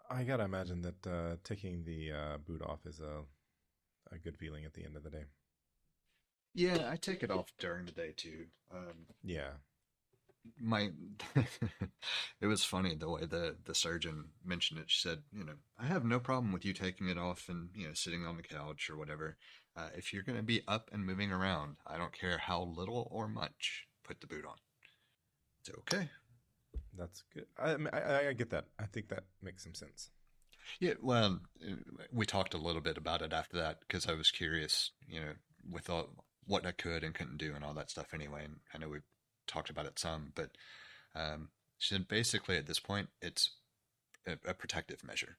I gotta imagine that taking the boot off is a good feeling at the end of the day. Yeah, I take it off during the day too. Yeah. My it was funny the way the surgeon mentioned it. She said, I have no problem with you taking it off and sitting on the couch or whatever. If you're going to be up and moving around, I don't care how little or much, put the boot on. It's okay. That's good. I get that. I think that makes some sense. Yeah, well, we talked a little bit about it after that because I was curious, with what I could and couldn't do and all that stuff anyway. And I know we talked about it some, but she said basically at this point it's a protective measure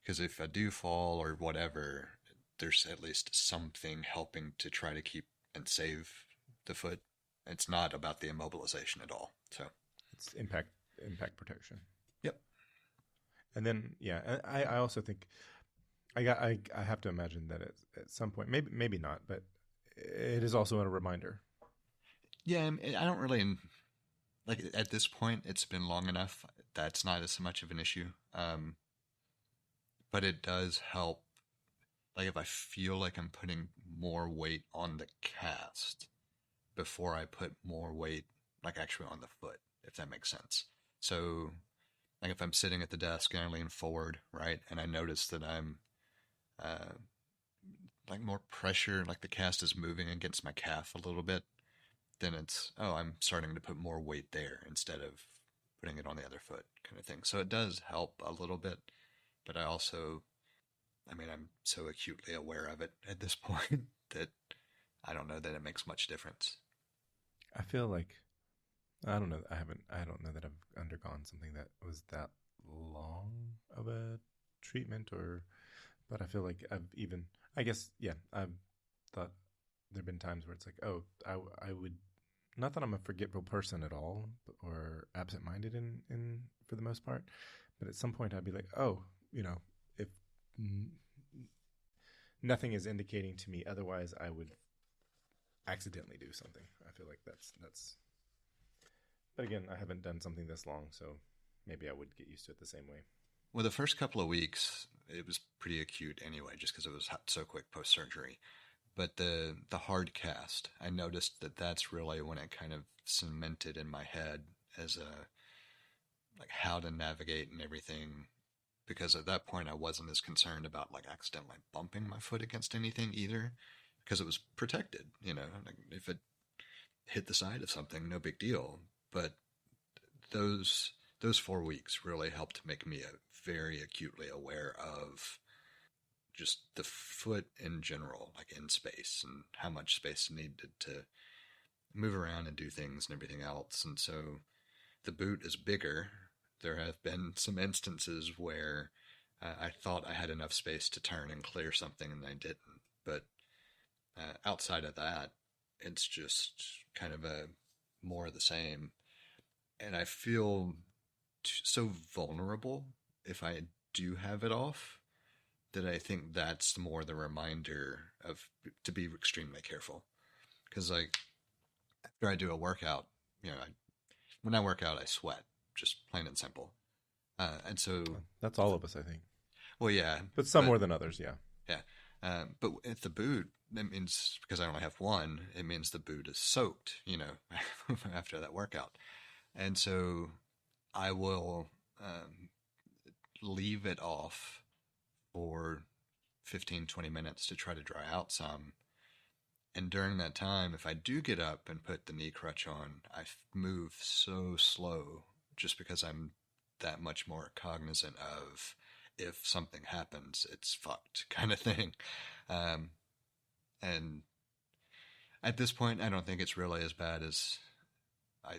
because if I do fall or whatever, there's at least something helping to try to keep and save the foot. It's not about the immobilization at all. So, It's impact protection. yep. And then yeah, I also think I have to imagine that at some point, maybe not, but it is also a reminder. Yeah, I don't really like at this point. It's been long enough. That's not as much of an issue. But it does help. Like if I feel like I'm putting more weight on the cast before I put more weight, like actually on the foot, if that makes sense. So, like if I'm sitting at the desk and I lean forward, right, and I notice that I'm uh, like more pressure, like the cast is moving against my calf a little bit, then it's, oh, I'm starting to put more weight there instead of putting it on the other foot kind of thing. So it does help a little bit, but I mean, I'm so acutely aware of it at this point that I don't know that it makes much difference. I feel like I don't know. I don't know that I've undergone something that was that long of a treatment, or but I feel like I've even. I guess yeah. I've thought there've been times where it's like, oh, I would not that I'm a forgetful person at all, or absent-minded in for the most part, but at some point I'd be like, oh, if n- nothing is indicating to me otherwise, I would accidentally do something. I feel like that's. But again, I haven't done something this long, so maybe I would get used to it the same way. Well, the first couple of weeks, it was pretty acute anyway, just because it was so quick post surgery. But the hard cast, I noticed that that's really when it kind of cemented in my head as a like how to navigate and everything. Because at that point, I wasn't as concerned about like accidentally bumping my foot against anything either, because it was protected. Like if it hit the side of something, no big deal. But those those 4 weeks really helped make me very acutely aware of just the foot in general, like in space, and how much space needed to move around and do things and everything else. And so the boot is bigger. There have been some instances where I thought I had enough space to turn and clear something and I didn't. But outside of that, it's just kind of a more of the same. And I feel so vulnerable if I do have it off that I think that's more the reminder of to be extremely careful. Because like after I do a workout, when I work out, I sweat, just plain and simple. And so, That's all of us, I think, well, yeah, but some but more than others. Yeah, yeah, but if the boot, that means because I only have one, it means the boot is soaked, after that workout. And so I will leave it off for 15, 20 minutes to try to dry out some. And during that time, if I do get up and put the knee crutch on, I move so slow just because I'm that much more cognizant of if something happens, it's fucked kind of thing. Um, and at this point, I don't think it's really as bad as I,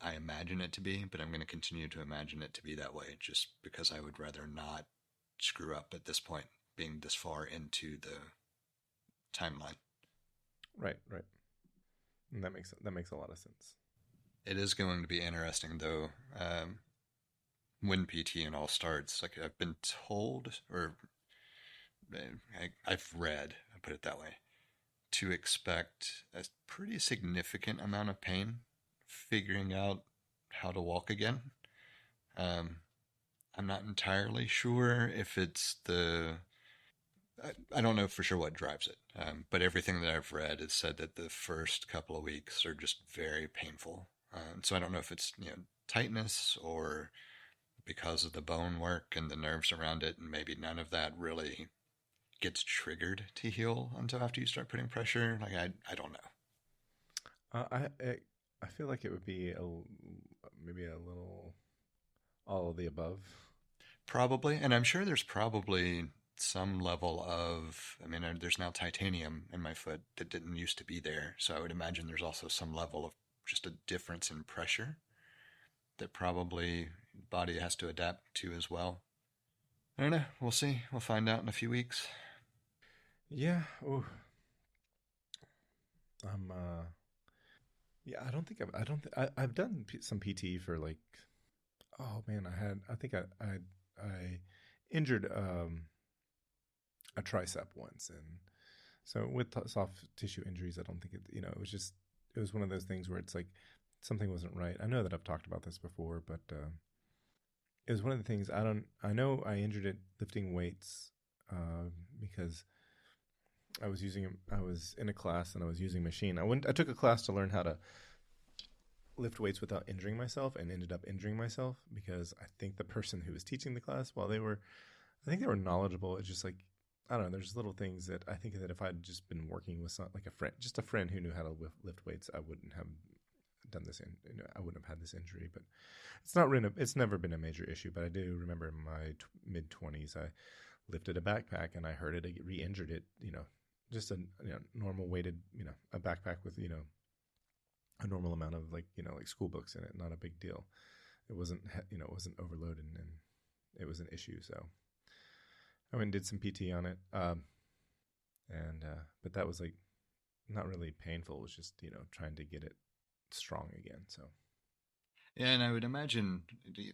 I imagine it to be, but I'm going to continue to imagine it to be that way just because I would rather not screw up at this point, being this far into the timeline. right. And that makes a lot of sense. It is going to be interesting though, when PT and all starts. Like I've been told, or I've read, I put it that way, to expect a pretty significant amount of pain figuring out how to walk again. Um, I'm not entirely sure if it's I don't know for sure what drives it, but everything that I've read has said that the first couple of weeks are just very painful. So I don't know if it's tightness or because of the bone work and the nerves around it, and maybe none of that really gets triggered to heal until after you start putting pressure. Like I don't know. I feel like it would be maybe a little all of the above. Probably, and I'm sure there's probably some level of. I mean, there's now titanium in my foot that didn't used to be there, so I would imagine there's also some level of just a difference in pressure that probably the body has to adapt to as well. I don't know. We'll see. We'll find out in a few weeks. Yeah. Oh, I'm. Yeah. I don't think I've. I don't. I've done some PT for like. Oh man, I think I injured a tricep once, and so with soft tissue injuries, I don't think it. It was just it was one of those things where it's like something wasn't right. I know that I've talked about this before, but it was one of the things I know I injured it lifting weights because I was in a class and I was using a machine. I took a class to learn how to lift weights without injuring myself, and ended up injuring myself because I think the person who was teaching the class, I think they were knowledgeable. It's just like, I don't know. There's little things that I think that if I'd just been working with like just a friend who knew how to lift weights, I wouldn't have done this. I wouldn't have had this injury. But it's never been a major issue. But I do remember in my mid-20s, I lifted a backpack and I hurt it. I re-injured it. Just a normal weighted, a backpack with a normal amount of like school books in it. Not a big deal. It wasn't it wasn't overloaded, and it was an issue. So I went and did some PT on it, and but that was like not really painful. It was just trying to get it strong again. So Yeah, and I would imagine,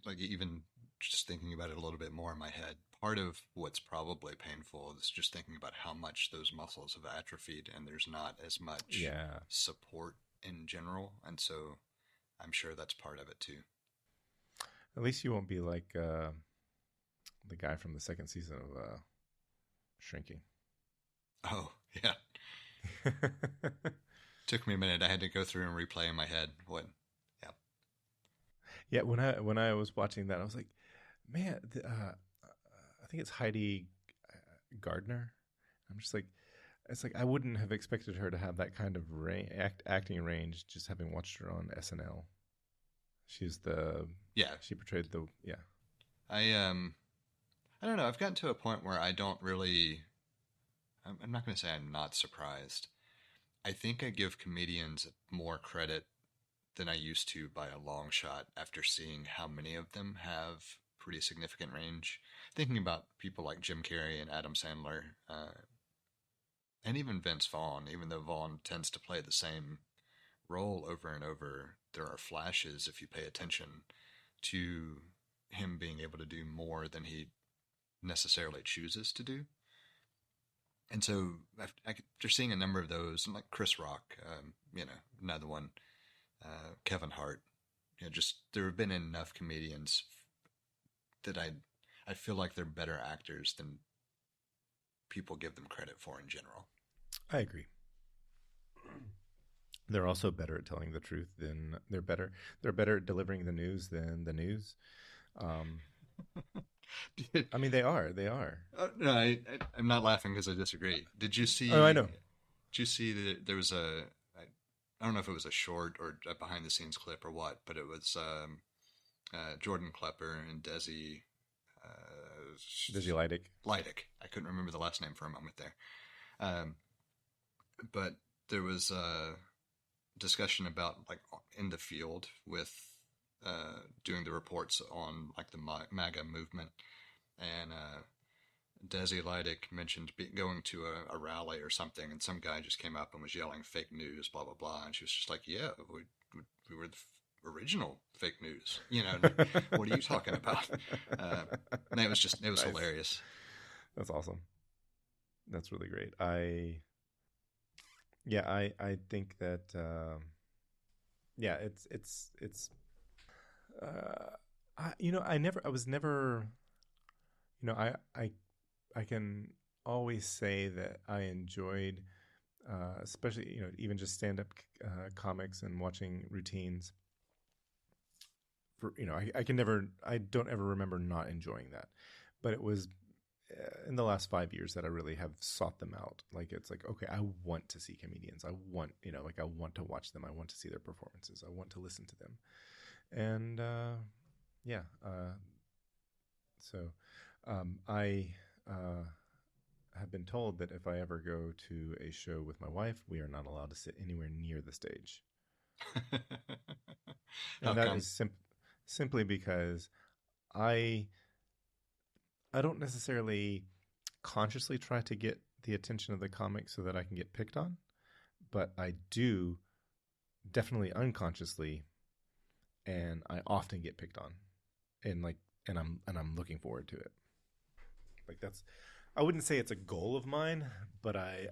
like even just thinking about it a little bit more in my head, part of what's probably painful is just thinking about how much those muscles have atrophied and there's not as much yeah, support in general. And so I'm sure that's part of it too. at least you won't be like the guy from the second season of Shrinking. Oh, yeah. Took me a minute. I had to go through and replay in my head what. Yeah. Yeah, when I was watching that, I was like, man, I think it's Heidi Gardner. I'm just like, it's like I wouldn't have expected her to have that kind of acting range just having watched her on SNL. Yeah. She portrayed the yeah. I don't know. I've gotten to a point where I don't really. I'm not going to say I'm not surprised. I think I give comedians more credit than I used to by a long shot after seeing how many of them have pretty significant range. Thinking about people like Jim Carrey and Adam Sandler, and even Vince Vaughn, even though Vaughn tends to play the same role over and over, there are flashes if you pay attention to him being able to do more than he necessarily chooses to do. And so after seeing a number of those, and like Chris Rock, another one, Kevin Hart, just there have been enough comedians that I feel like they're better actors than people give them credit for in general. I agree. They're also better at telling the truth than they're better at delivering the news than the news. Um, I mean, they are. No, I'm not laughing because I disagree. Did you see? Oh, I know. Did you see that there was I don't know if it was a short or a behind the scenes clip or what, but it was Jordan Klepper and Desi. Desi Lydic. Lydic. I couldn't remember the last name for a moment there. But there was a discussion about like in the field with doing the reports on like the MAGA movement, and Desi Lydic mentioned going to a rally or something, and some guy just came up and was yelling fake news, blah blah blah, and she was just like, "Yeah, we were the original fake news. What are you talking about?" And it was nice. Hilarious. That's awesome. That's really great. I think that it's I was never I can always say that I enjoyed, especially even just stand up comics and watching routines. For I don't ever remember not enjoying that, but it was in the last 5 years that I really have sought them out. Like it's like, okay, I want to see comedians. I want I want to watch them. I want to see their performances. I want to listen to them, and yeah. So I have been told that if I ever go to a show with my wife, we are not allowed to sit anywhere near the stage, How and that come? is simply because I I don't necessarily consciously try to get the attention of the comic so that I can get picked on, but I do definitely unconsciously, and I often get picked on, and I'm looking forward to it. Like that's, I wouldn't say it's a goal of mine, but I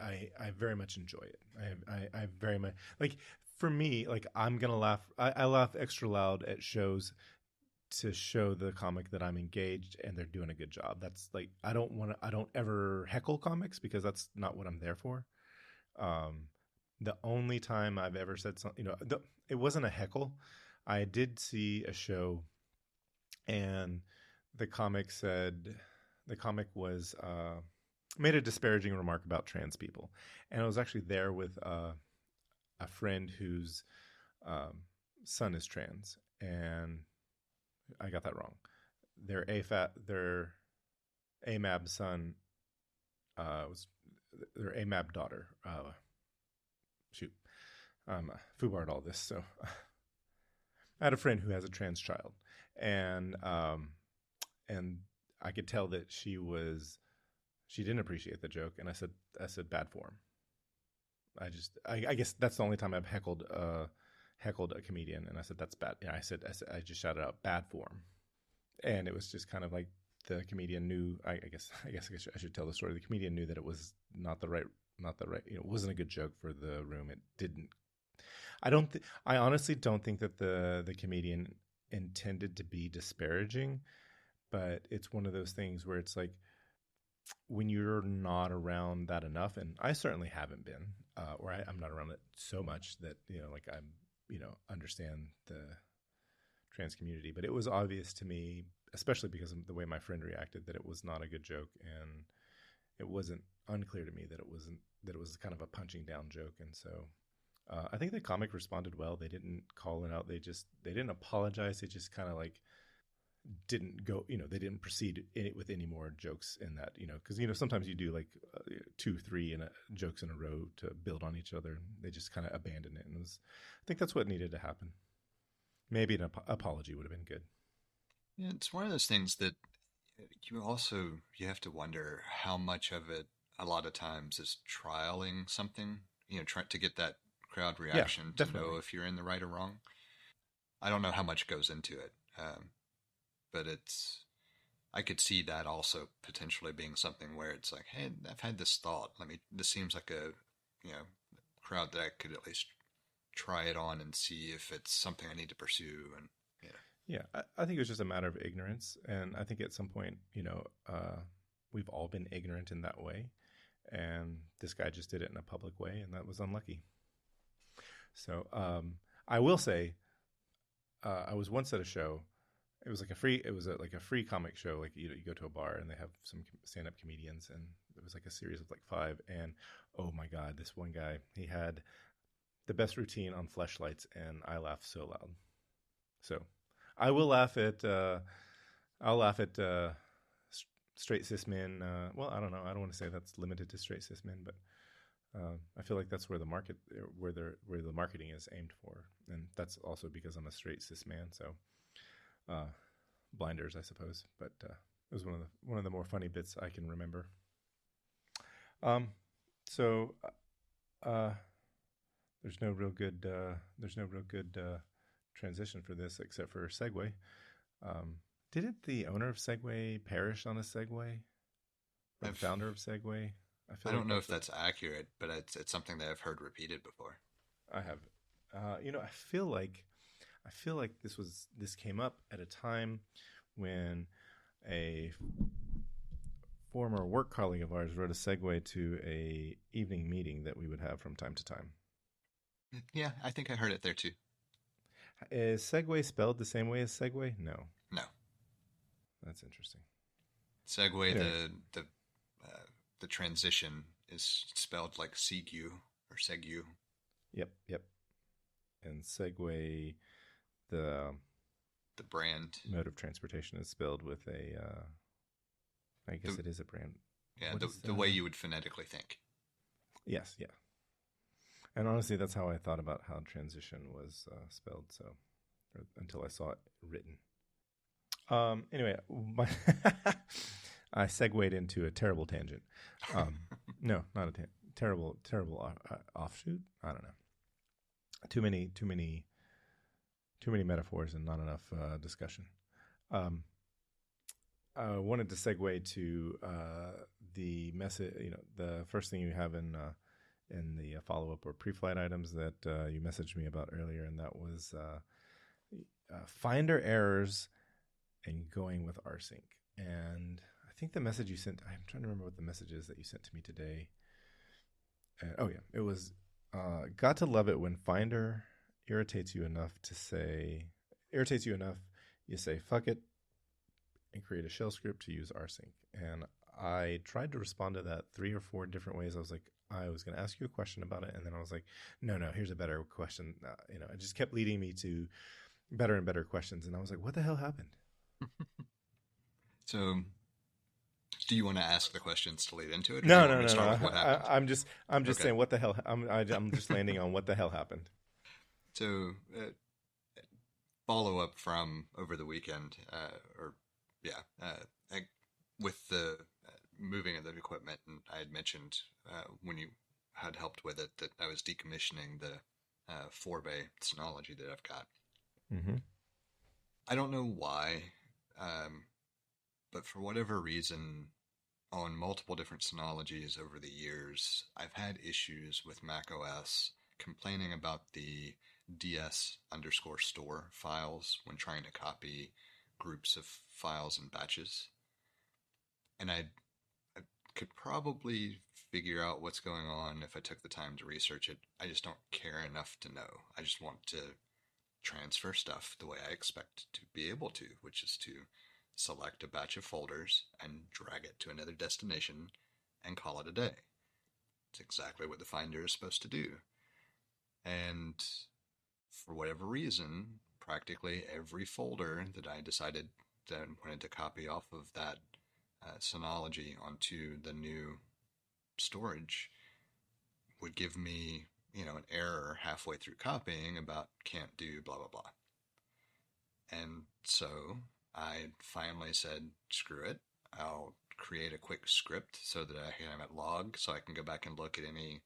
very much enjoy it. I very much like, for me, like I'm gonna laugh. I laugh extra loud at shows to show the comic that I'm engaged and they're doing a good job. That's like, I don't ever heckle comics because that's not what I'm there for. Um, the only time I've ever said something, it wasn't a heckle. I did see a show and the comic said, the comic was, made a disparaging remark about trans people. And I was actually there with a friend whose um, son is trans. And I got that wrong. Their AMAB son was their AMAB daughter. Shoot, foobarred all this. So I had a friend who has a trans child, and and I could tell that she didn't appreciate the joke, and I said bad form. I guess that's the only time I've heckled a comedian, and I said that's bad. I just shouted out bad form, and it was just kind of like the comedian knew. I guess I should tell the story. The comedian knew that it was not the right. It wasn't a good joke for the room. It didn't. I honestly don't think that the comedian intended to be disparaging, but it's one of those things where it's like when you're not around that enough, and I certainly haven't been, or I'm not around it so much that like I'm understand the trans community. But it was obvious to me, especially because of the way my friend reacted, that it was not a good joke, and it wasn't unclear to me that it was kind of a punching down joke. And so I think the comic responded well. They didn't call it out. They didn't apologize. They just kind of like didn't go. They didn't proceed with any more jokes in that. Because sometimes you do like 2, 3 jokes in a row to build on each other. They just kind of abandoned it, and I think that's what needed to happen. Maybe an apology would have been good. Yeah, it's one of those things that you have to wonder how much of it a lot of times is trialing something, trying to get that crowd Yeah, reaction to know definitely. if you're in the right or wrong. I don't know how much goes into it, but I could see that also potentially being something where it's like, hey, I've had this thought. This seems like a, crowd that I could at least try it on and see if it's something I need to pursue. And yeah, Yeah, I think it was just a matter of ignorance, and I think at some point, we've all been ignorant in that way, and this guy just did it in a public way, and that was unlucky. So I will say, I was once at a show. It was like a free. It was like a free comic show. Like you go to a bar and they have some stand up comedians, and it was like a series of like 5. And oh my god, this one guy, he had the best routine on fleshlights, and I laughed so loud. So I will laugh at. I'll laugh at straight cis men. Well, I don't know. I don't want to say that's limited to straight cis men, but I feel like that's where where the marketing is aimed for, and that's also because I'm a straight cis man. So uh, blinders, I suppose. But it was one of the more funny bits I can remember. Um, so uh, there's no real good transition for this except for Segway. Um, didn't the owner of Segway perish on a Segway, or the I've founder of Segway? I I feel like don't know if that's what that's accurate, but it's something that I've heard repeated before. I have. I feel like this came up at a time when a former work colleague of ours wrote a segue to a evening meeting that we would have from time to time. Yeah, I think I heard it there too. Is Segway spelled the same way as Segway? No. No. That's interesting. Segway, Anyway. the transition is spelled like Segue or Segue. Yep. And Segway, the brand. mode of transportation, is spelled with a, I guess it is a brand. Yeah, the way you would phonetically think. Yes, yeah. And honestly, that's how I thought about how transition was spelled. So until I saw it written. Anyway, I segued into a terrible tangent. No, not a terrible offshoot. I don't know. Too many metaphors and not enough discussion. I wanted to segue to the message. The first thing you have in the follow-up or pre-flight items that you messaged me about earlier, and that was Finder errors and going with rsync. And I think the message you sent, I'm trying to remember what the message is that you sent to me today. It was got to love it when Finder irritates you enough, you say fuck it and create a shell script to use rsync. And I tried to respond to that 3 or 4 different ways. I was going to ask you a question about it, and then I was like, no, here's a better question. It just kept leading me to better and better questions, and I was like, what the hell happened? So, do you want to ask the questions to lead into it? No. I'm just okay. Saying what the hell. I'm just landing on what the hell happened. So, follow up from over the weekend, with the moving of the equipment, and I had mentioned when you had helped with it that I was decommissioning the 4-bay Synology that I've got. Mm-hmm. I don't know why, but for whatever reason, on multiple different Synologies over the years, I've had issues with macOS complaining about the ds_store files when trying to copy groups of files and batches. And I could probably figure out what's going on if I took the time to research it. I just don't care enough to know. I just want to transfer stuff the way I expect to be able to, which is to select a batch of folders and drag it to another destination and call it a day. It's exactly what the Finder is supposed to do. And for whatever reason, practically every folder that I decided that I wanted to copy off of that Synology onto the new storage would give me, an error halfway through copying about can't do blah, blah, blah. And so I finally said, screw it. I'll create a quick script so that I can have it logged so I can go back and look at any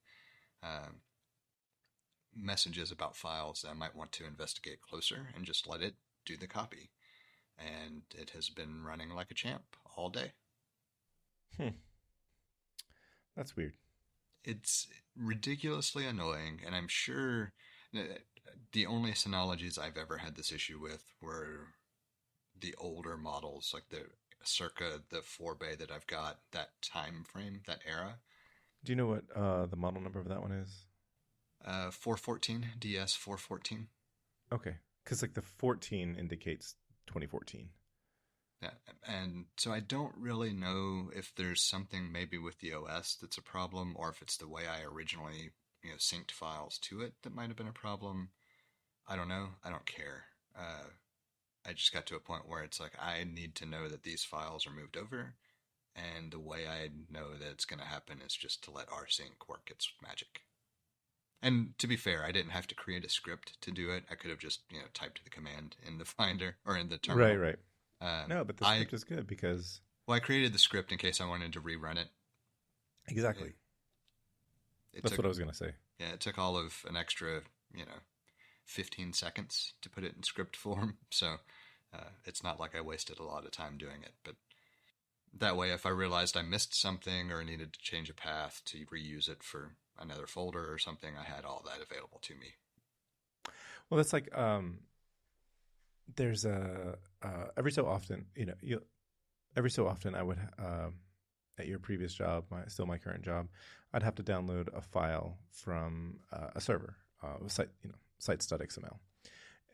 messages about files that I might want to investigate closer and just let it do the copy. And it has been running like a champ all day. That's weird. It's ridiculously annoying, and I'm sure the only Synologies I've ever had this issue with were the older models, like circa the 4-bay that I've got, that time frame, that era. Do you know what the model number of that one is? 414, DS 414. Okay, because the 14 indicates 2014. Yeah, and so I don't really know if there's something maybe with the OS that's a problem, or if it's the way I originally, synced files to it that might have been a problem. I don't know. I don't care. I just got to a point where it's like I need to know that these files are moved over, and the way I know that it's going to happen is just to let rsync work its magic. And to be fair, I didn't have to create a script to do it. I could have just, typed the command in the Finder or in the terminal. Right. No, but the script is good because... Well, I created the script in case I wanted to rerun it. Exactly. That's what I was going to say. Yeah, it took all of an extra, 15 seconds to put it in script form. So it's not like I wasted a lot of time doing it. But that way, if I realized I missed something or needed to change a path to reuse it for another folder or something, I had all that available to me. Well, that's like... there's every so often, every so often I would, at your previous job, my current job, I'd have to download a file from a server, site, sites.xml.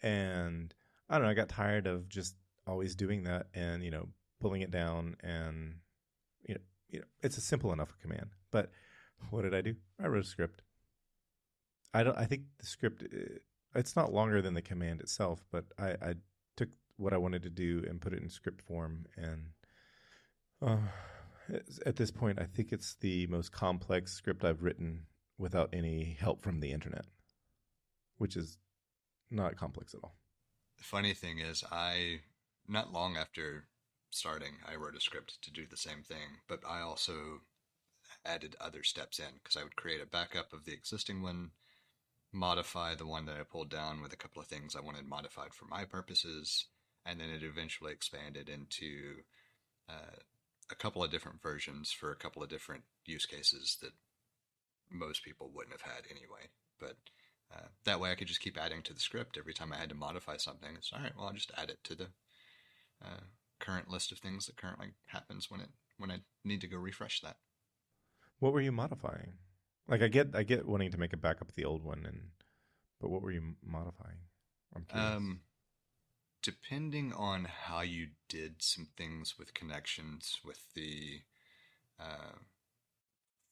And I don't know, I got tired of just always doing that and, pulling it down, and, it's a simple enough command. But what did I do? I wrote a script. I think the script, it's not longer than the command itself, but I took what I wanted to do and put it in script form. And at this point, I think it's the most complex script I've written without any help from the internet, which is not complex at all. The funny thing is, not long after starting, I wrote a script to do the same thing, but I also added other steps in because I would create a backup of the existing one, modify the one that I pulled down with a couple of things I wanted modified for my purposes, and then it eventually expanded into a couple of different versions for a couple of different use cases that most people wouldn't have had anyway. But that way I could just keep adding to the script every time I had to modify something. It's all right, well, I'll just add it to the current list of things that currently happens when I need to go refresh that. What were you modifying? Like, I get wanting to make a backup of the old one, but what were you modifying? I'm curious. Depending on how you did some things with connections, with the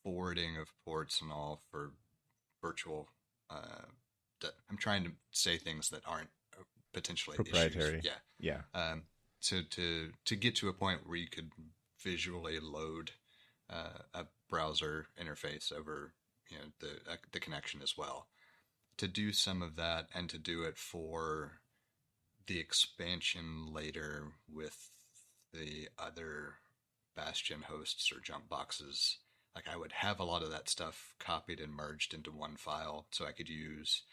forwarding of ports and all for virtual. I'm trying to say things that aren't potentially proprietary. Issues. Yeah. So to get to a point where you could visually load a browser interface over the connection as well, to do some of that and to do it for the expansion later with the other Bastion hosts or jump boxes. Like, I would have a lot of that stuff copied and merged into one file so I could use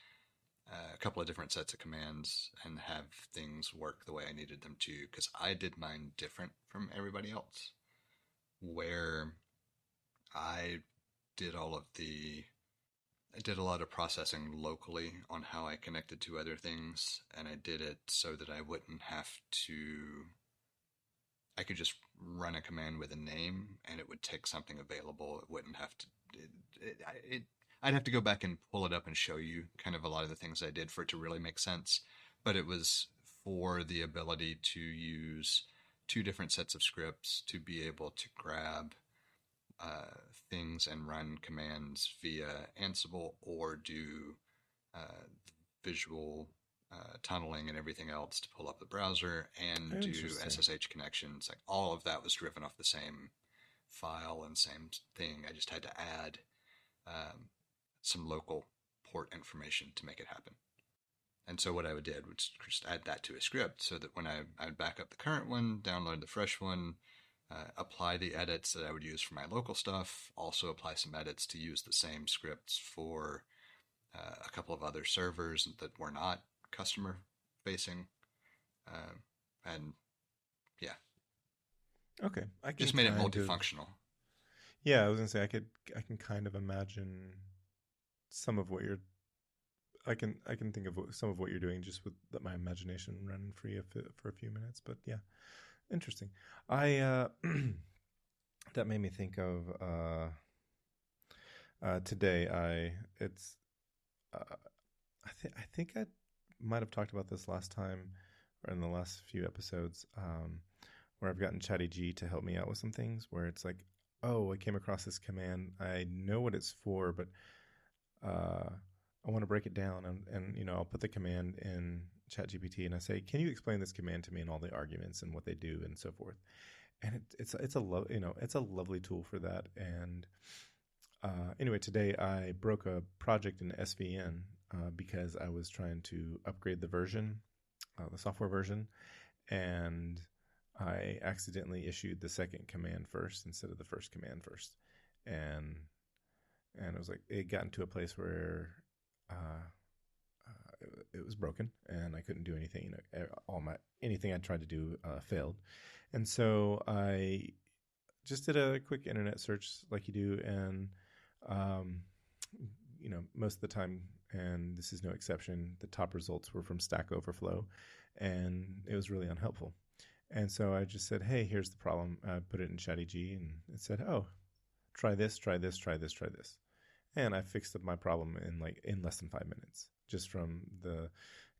a couple of different sets of commands and have things work the way I needed them to, because I did mine different from everybody else, where I did a lot of processing locally on how I connected to other things, and I did it so that I wouldn't have to. I could just run a command with a name, and it would take something available. It wouldn't have to. I'd have to go back and pull it up and show you kind of a lot of the things I did for it to really make sense. But it was for the ability to use two different sets of scripts to be able to grab things and run commands via Ansible, or do visual tunneling and everything else to pull up the browser and do SSH connections. Like, all of that was driven off the same file and same thing. I just had to add some local port information to make it happen. And so what I did was just add that to a script so that when I would back up the current one, download the fresh one, apply the edits that I would use for my local stuff, also apply some edits to use the same scripts for a couple of other servers that were not customer facing. And yeah. Okay. I just made it multifunctional. Yeah, I was going to say I can kind of imagine some of what I can think of some of what you're doing just with let my imagination run free for a few minutes. But yeah, interesting. I that made me think of today. I think I might have talked about this last time or in the last few episodes, where I've gotten ChatGPT to help me out with some things where it's like, oh, I came across this command. I know what it's for, but I want to break it down, and I'll put the command in ChatGPT and I say, can you explain this command to me and all the arguments and what they do and so forth. And it's a lovely tool for that. And anyway, today I broke a project in SVN because I was trying to upgrade the version, the software version, and I accidentally issued the second command first instead of the first command first. And it was like, it got into a place where it was broken and I couldn't do anything. Anything I tried to do failed. And so I just did a quick internet search like you do. And, most of the time, and this is no exception, the top results were from Stack Overflow, and it was really unhelpful. And so I just said, hey, here's the problem. I put it in ChatGPT and it said, oh, try this, try this, try this, try this. And I fixed up my problem in less than 5 minutes, just from the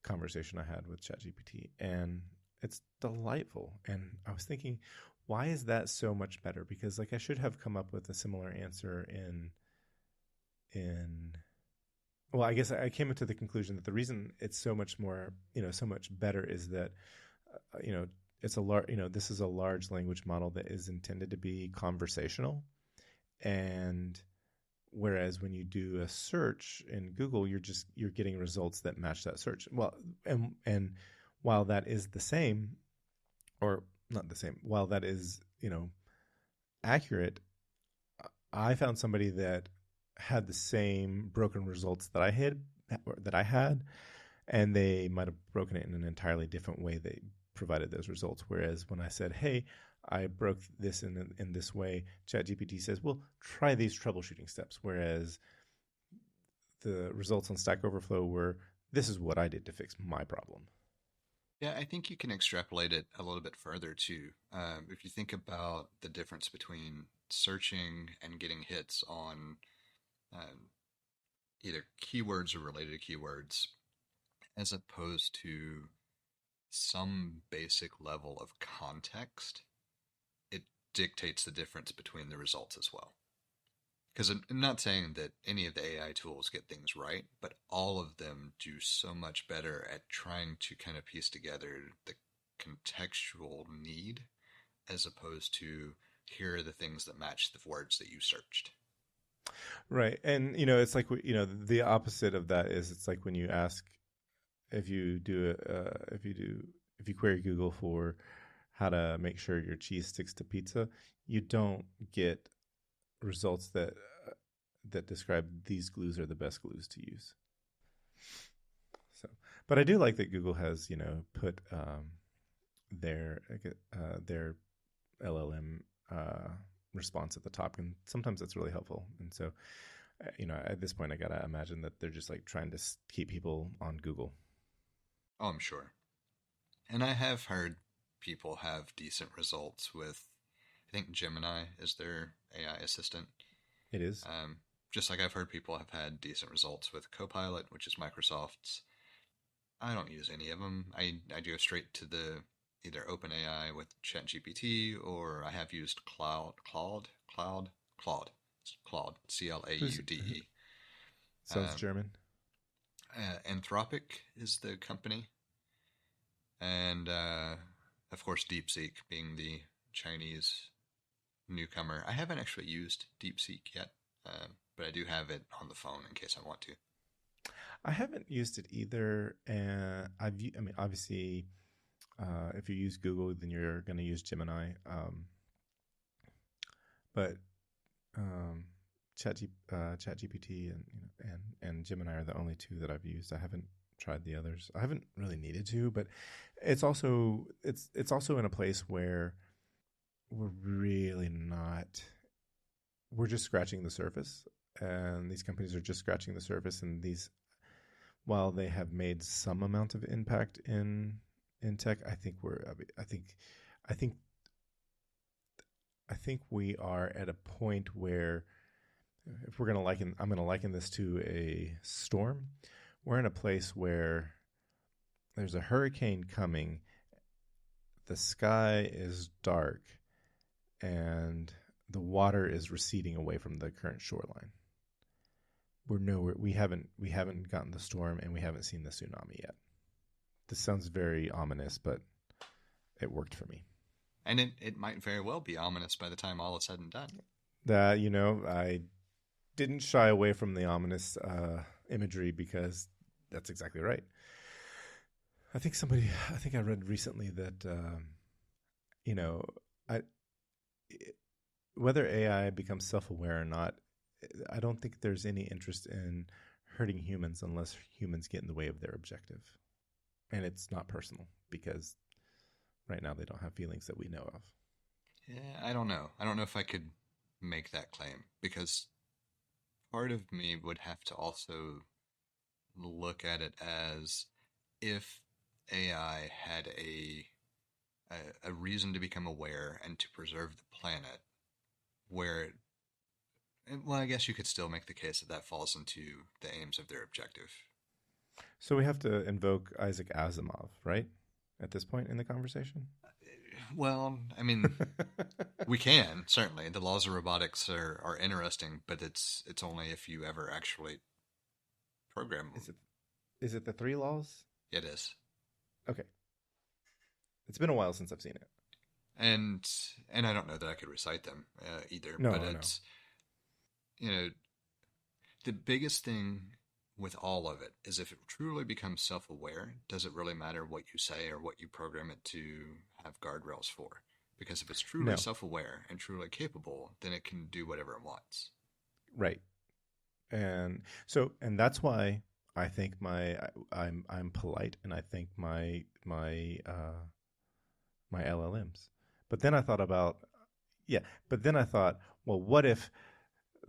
conversation I had with ChatGPT. And it's delightful. And I was thinking, why is that so much better? Because I should have come up with a similar answer in well, I guess I came to the conclusion that the reason it's so much more, so much better is that, it's a large, this is a large language model that is intended to be conversational. And whereas when you do a search in Google, you're getting results that match that search. Well, and while that is the same, or not the same, while that is, accurate, I found somebody that had the same broken results that I had, and they might have broken it in an entirely different way. They provided those results. Whereas when I said, "Hey, I broke this in this way," ChatGPT says, "Well, try these troubleshooting steps." Whereas the results on Stack Overflow were, "This is what I did to fix my problem." Yeah, I think you can extrapolate it a little bit further too. If you think about the difference between searching and getting hits on um, either keywords or related keywords, as opposed to some basic level of context, it dictates the difference between the results as well. Because I'm not saying that any of the AI tools get things right, but all of them do so much better at trying to kind of piece together the contextual need as opposed to here are the things that match the words that you searched. Right. And, it's like, the opposite of that is it's like when you ask, if you do, if you query Google for how to make sure your cheese sticks to pizza, you don't get results that describe these glues are the best glues to use. So, but I do like that Google has, put their LLM response at the top, and sometimes that's really helpful. And so, at this point, I gotta imagine that they're just trying to keep people on Google. Oh, I'm sure. And I have heard people have decent results with, I think Gemini is their AI assistant. It is. Um, just like I've heard people have had decent results with Copilot, which is Microsoft's. I don't use any of them. I go straight to the either OpenAI with ChatGPT, or I have used Claude, Who's Claude. sounds Um, German? Anthropic is the company, and of course DeepSeek being the Chinese newcomer. I haven't actually used DeepSeek yet, but I do have it on the phone in case I want to. I haven't used it either, and I mean, obviously, if you use Google, then you're going to use Gemini. But ChatGPT and Gemini are the only two that I've used. I haven't tried the others. I haven't really needed to, but it's also in a place where we're really not. We're just scratching the surface, and these companies are just scratching the surface. And while they have made some amount of impact in tech, I think I think we are at a point where, if I'm going to liken this to a storm. We're in a place where there's a hurricane coming, the sky is dark, and the water is receding away from the current shoreline. We're nowhere. We haven't gotten the storm, and we haven't seen the tsunami yet. This sounds very ominous, but it worked for me. And it might very well be ominous by the time all is said and done. That I didn't shy away from the ominous imagery because that's exactly right. I think I read recently that you know, I whether AI becomes self-aware or not, I don't think there's any interest in hurting humans unless humans get in the way of their objective. And it's not personal because right now they don't have feelings that we know of. Yeah, I don't know. I don't know if I could make that claim because part of me would have to also look at it as if AI had a reason to become aware and to preserve the planet, where well, I guess you could still make the case that that falls into the aims of their objective. So we have to invoke Isaac Asimov, right? At this point in the conversation? Well, I mean, we can certainly. The laws of robotics are interesting, but it's only if you ever actually program them. Is it the three laws? It is. Okay. It's been a while since I've seen it. And I don't know that I could recite them either. No, but it's the biggest thing with all of it is if it truly becomes self-aware, does it really matter what you say or what you program it to have guardrails for? Because if it's truly self-aware and truly capable, then it can do whatever it wants. Right. And that's why I think I'm polite, and I think my LLMs. But then I thought, well, what if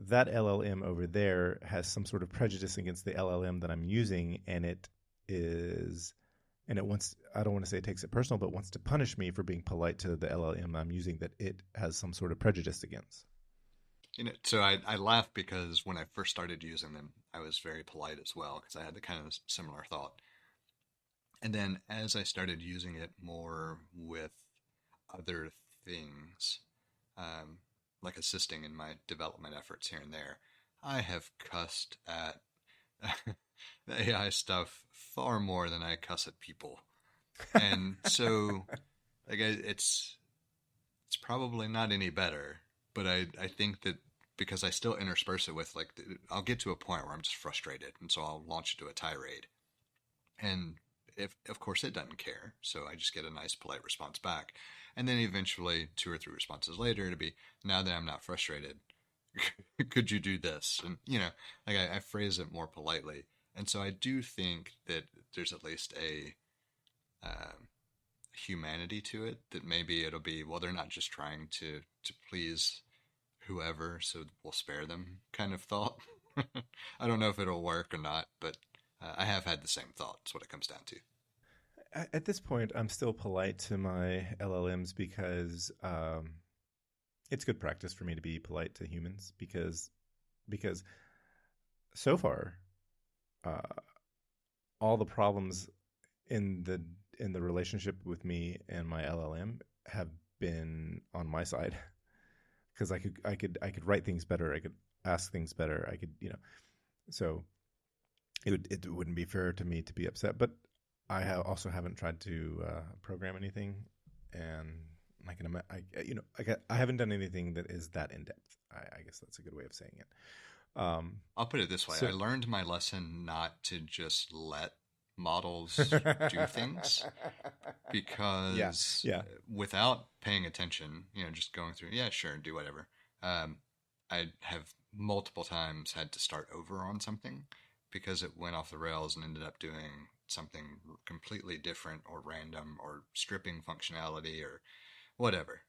that LLM over there has some sort of prejudice against the LLM that I'm using, and it wants, I don't want to say it takes it personal, but wants to punish me for being polite to the LLM I'm using that it has some sort of prejudice against. So I laugh because when I first started using them, I was very polite as well because I had the kind of similar thought. And then as I started using it more with other things, like assisting in my development efforts here and there, I have cussed at the AI stuff far more than I cuss at people. And so like it's probably not any better, but I think that because I still intersperse it with, like, I'll get to a point where I'm just frustrated, and so I'll launch into a tirade. And if, of course, it doesn't care, so I just get a nice, polite response back. And then eventually, 2 or 3 responses later, to be, now that I'm not frustrated, could you do this? And, like I phrase it more politely. And so I do think that there's at least a humanity to it, that maybe it'll be, well, they're not just trying to please whoever, so we'll spare them kind of thought. I don't know if it'll work or not, but I have had the same thought. That's what it comes down to. At this point, I'm still polite to my LLMs because it's good practice for me to be polite to humans because so far all the problems in the relationship with me and my LLM have been on my side. Because I could write things better, I could ask things better, I could, so it wouldn't be fair to me to be upset. But I also haven't tried to program anything, and I haven't done anything that is that in depth. I guess that's a good way of saying it. I'll put it this way: I learned my lesson not to just let models do things, because without paying attention, just going through, sure, do whatever. I have multiple times had to start over on something because it went off the rails and ended up doing something completely different or random or stripping functionality or whatever.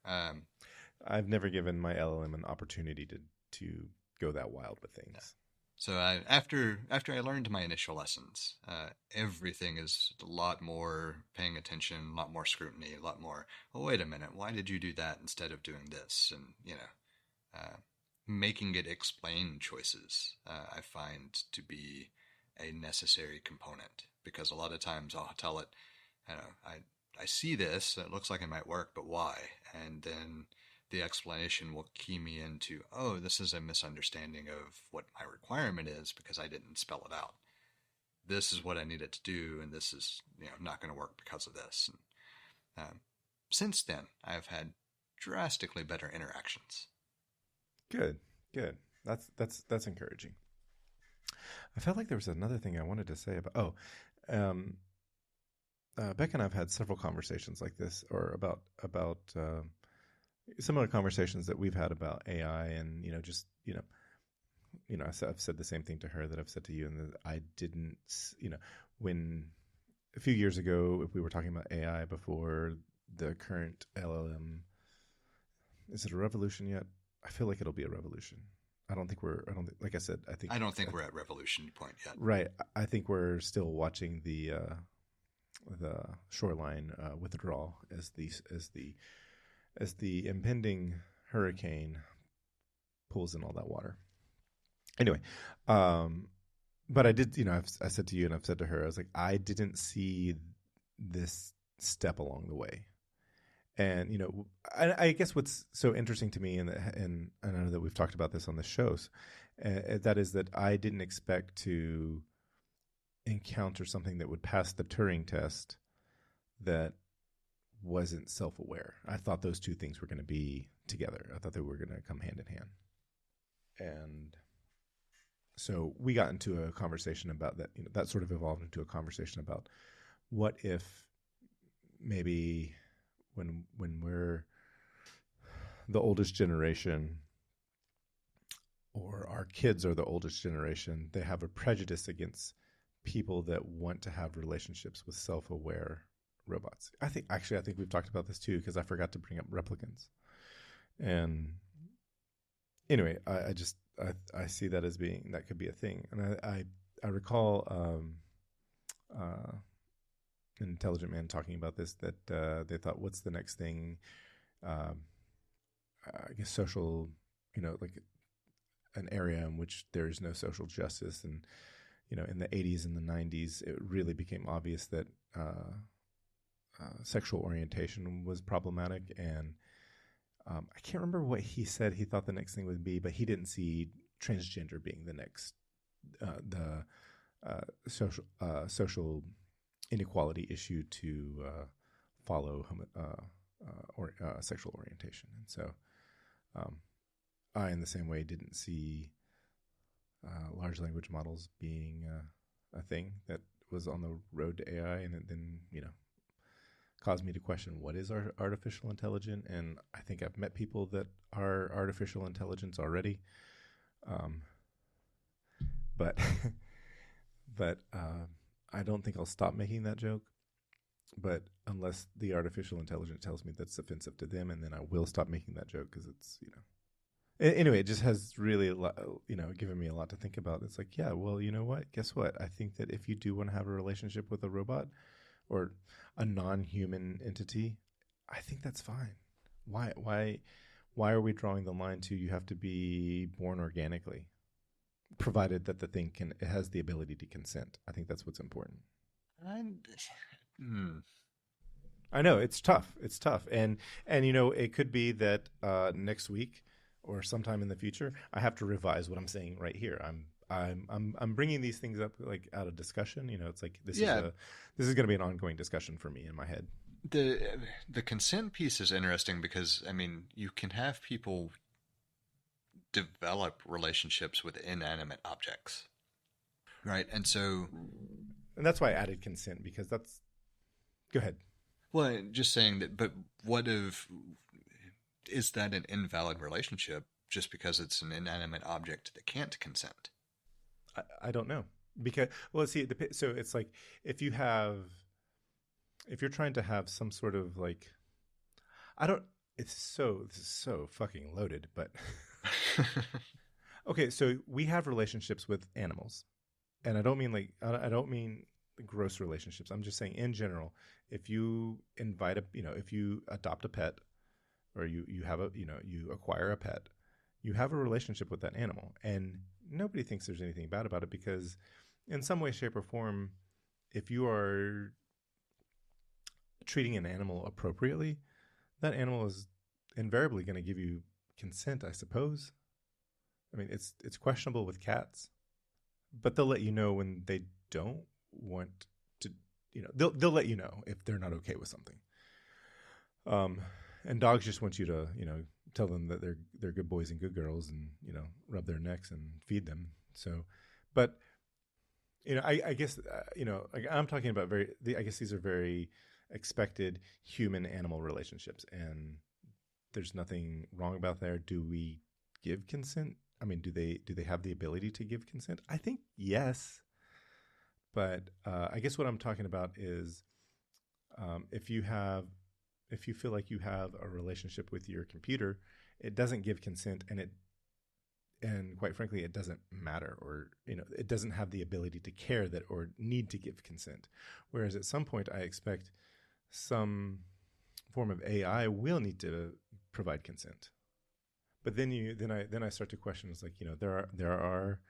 I've never given my LLM an opportunity to go that wild with things. Yeah. So after I learned my initial lessons, everything is a lot more paying attention, a lot more scrutiny, a lot more, well, wait a minute, why did you do that instead of doing this? And, making it explain choices, I find to be a necessary component, because a lot of times I'll tell it, I see this, it looks like it might work, but why? And then the explanation will key me into, oh, this is a misunderstanding of what my requirement is because I didn't spell it out. This is what I need it to do, and this is not going to work because of this. And, since then, I've had drastically better interactions. Good. That's encouraging. I felt like there was another thing I wanted to say about. Beck and I've had several conversations like this, or about similar conversations that we've had about AI, and I've said the same thing to her that I've said to you, and that I didn't, when a few years ago, if we were talking about AI before the current LLM, is it a revolution yet? I feel like it'll be a revolution. I don't think like I said, I don't think we're at revolution point yet. Right. I think we're still watching the shoreline withdrawal as the impending hurricane pulls in all that water. Anyway, but I did, I said to you and I've said to her, I was like, I didn't see this step along the way. And, I guess what's so interesting to me, and I know that we've talked about this on the shows, that is that I didn't expect to encounter something that would pass the Turing test that wasn't self-aware. I thought those two things were going to be together. I thought they were going to come hand in hand. And so we got into a conversation about that. That sort of evolved into a conversation about what if maybe when we're the oldest generation, or our kids are the oldest generation, they have a prejudice against people that want to have relationships with self-aware robots. I think we've talked about this too, because I forgot to bring up replicants. And anyway, I see that as being, that could be a thing. And I recall an intelligent man talking about this, that they thought, what's the next thing? I guess social, like an area in which there is no social justice. And, in the 80s and the 90s, it really became obvious that sexual orientation was problematic. And I can't remember what he said he thought the next thing would be, but he didn't see transgender being the next, social inequality issue to follow sexual orientation. And so I, in the same way, didn't see large language models being a thing that was on the road to AI, and it then, caused me to question, what is artificial intelligence? And I think I've met people that are artificial intelligence already. But I don't think I'll stop making that joke. But unless the artificial intelligence tells me that's offensive to them, and then I will stop making that joke, because it's, Anyway, it just has really, given me a lot to think about. It's like, yeah, well, you know what? Guess what? I think that if you do want to have a relationship with a robot or a non-human entity, I think that's fine. Why are we drawing the line to you have to be born organically, provided that the thing it has the ability to consent? I think that's what's important. I know it's tough. It's tough, and it could be that next week or sometime in the future, I have to revise what I'm saying right here. I'm bringing these things up like out of discussion. It's like this is going to be an ongoing discussion for me in my head. The consent piece is interesting because, you can have people develop relationships with inanimate objects, right? And that's why I added consent, because that's. Go ahead. Well, just saying that, but what if, is that an invalid relationship just because it's an inanimate object that can't consent? I don't know, because, well, see, so it's like if you're trying to have some sort of like, this is so fucking loaded, but okay, so we have relationships with animals, and I don't mean gross relationships. I'm just saying in general, if you if you adopt a pet, or you acquire a pet, you have a relationship with that animal, and nobody thinks there's anything bad about it, because in some way, shape, or form, if you are treating an animal appropriately, that animal is invariably going to give you consent, I suppose. It's questionable with cats, but they'll let you know when they don't want to, they'll let you know if they're not okay with something. And dogs just want you to, tell them that they're good boys and good girls, and, rub their necks and feed them. So, but, I guess, I'm talking about I guess these are very expected human-animal relationships, and there's nothing wrong about there. Do we give consent? Do they have the ability to give consent? I think yes. But I guess what I'm talking about is if you feel like you have a relationship with your computer, it doesn't give consent, and and quite frankly, it doesn't matter, or it doesn't have the ability to care that or need to give consent. Whereas at some point, I expect some form of AI will need to provide consent. But then I start to question. It's like, there are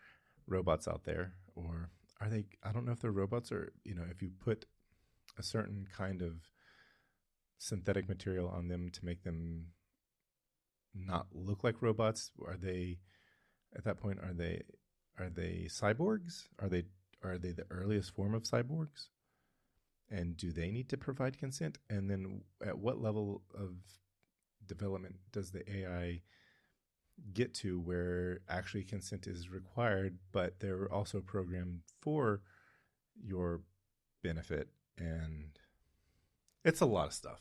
robots out there, or are they? I don't know if they're robots, or if you put a certain kind of synthetic material on them to make them not look like robots, are they at that point, are they cyborgs? Are they the earliest form of cyborgs? And do they need to provide consent? And then at what level of development does the AI get to where actually consent is required, but they're also programmed for your benefit? And it's a lot of stuff.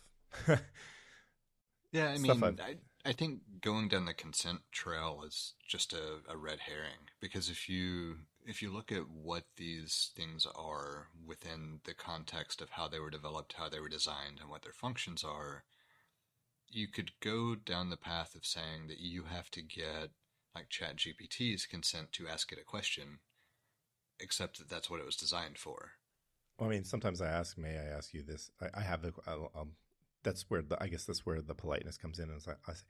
Yeah, I Stuff mean, I've I think going down the consent trail is just a red herring, because if you look at what these things are within the context of how they were developed, how they were designed, and what their functions are, you could go down the path of saying that you have to get like ChatGPT's consent to ask it a question, except that that's what it was designed for. Well, I mean, sometimes I ask, "May I ask you this?" I have the. That's where I guess that's where the politeness comes in. Is I say,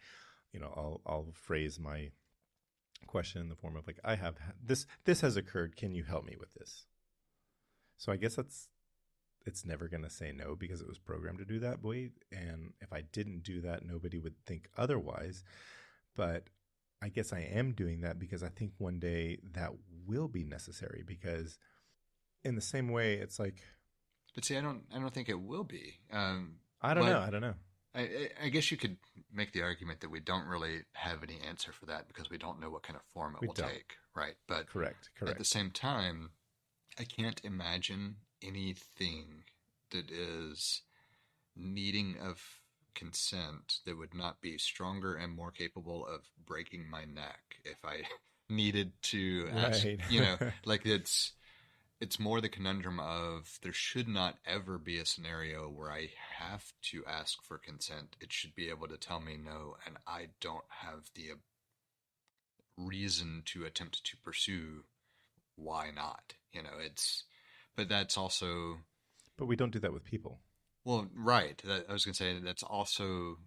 I'll phrase my question in the form of like, "I have this. This has occurred. Can you help me with this?" So I guess it's never going to say no because it was programmed to do that way. And if I didn't do that, nobody would think otherwise. But I guess I am doing that because I think one day that will be necessary. Because in the same way, it's like, But see, I don't think it will be. I don't know. But I don't know. I guess you could make the argument that we don't really have any answer for that because we don't know what kind of form it We will don't. take, right? But Correct. at the Correct. same time, I can't imagine anything that is needing of consent that would not be stronger and more capable of breaking my neck if I needed to ask, Right. like it's more the conundrum of there should not ever be a scenario where I have to ask for consent. It should be able to tell me no, and I don't have the reason to attempt to pursue why not. But that's also, But we don't do that with people. well, right. I was going to say that's also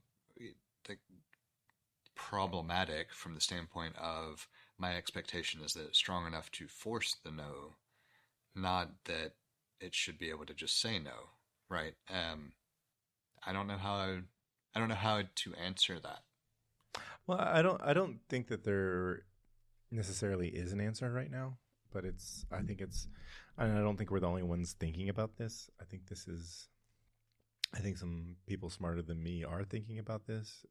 like, problematic from the standpoint of my expectation is that it's strong enough to force the no, not that it should be able to just say no, right? I don't know how to answer that. Well, I don't think that there necessarily is an answer right now, but I think and I don't think we're the only ones thinking about this. I think some people smarter than me are thinking about this.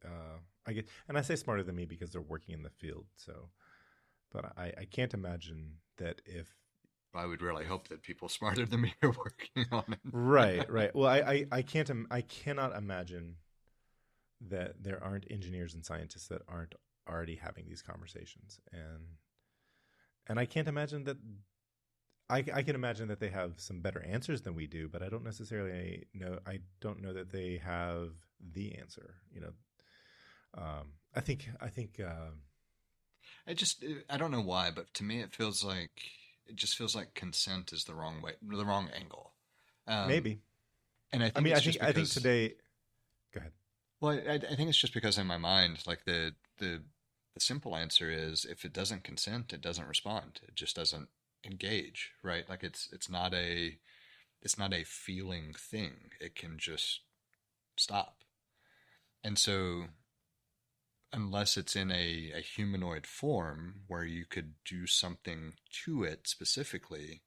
And I say smarter than me because they're working in the field. So, but I can't imagine that if I would really hope that people smarter than me are working on right, it. right. Well, I cannot imagine that there aren't engineers and scientists that aren't already having these conversations, and I can't imagine that. I can imagine that they have some better answers than we do, but I don't necessarily know. I don't know that they have the answer. I don't know why, but to me it just feels like consent is the wrong way, the wrong angle. Um, Maybe. and I I think mean, it's just I think because, today. Go ahead. well, I think it's just because in my mind, like the simple answer is if it doesn't consent, it doesn't respond. It just doesn't engage, right? Like it's not a feeling thing. It can just stop. And so unless it's in a humanoid form where you could do something to it specifically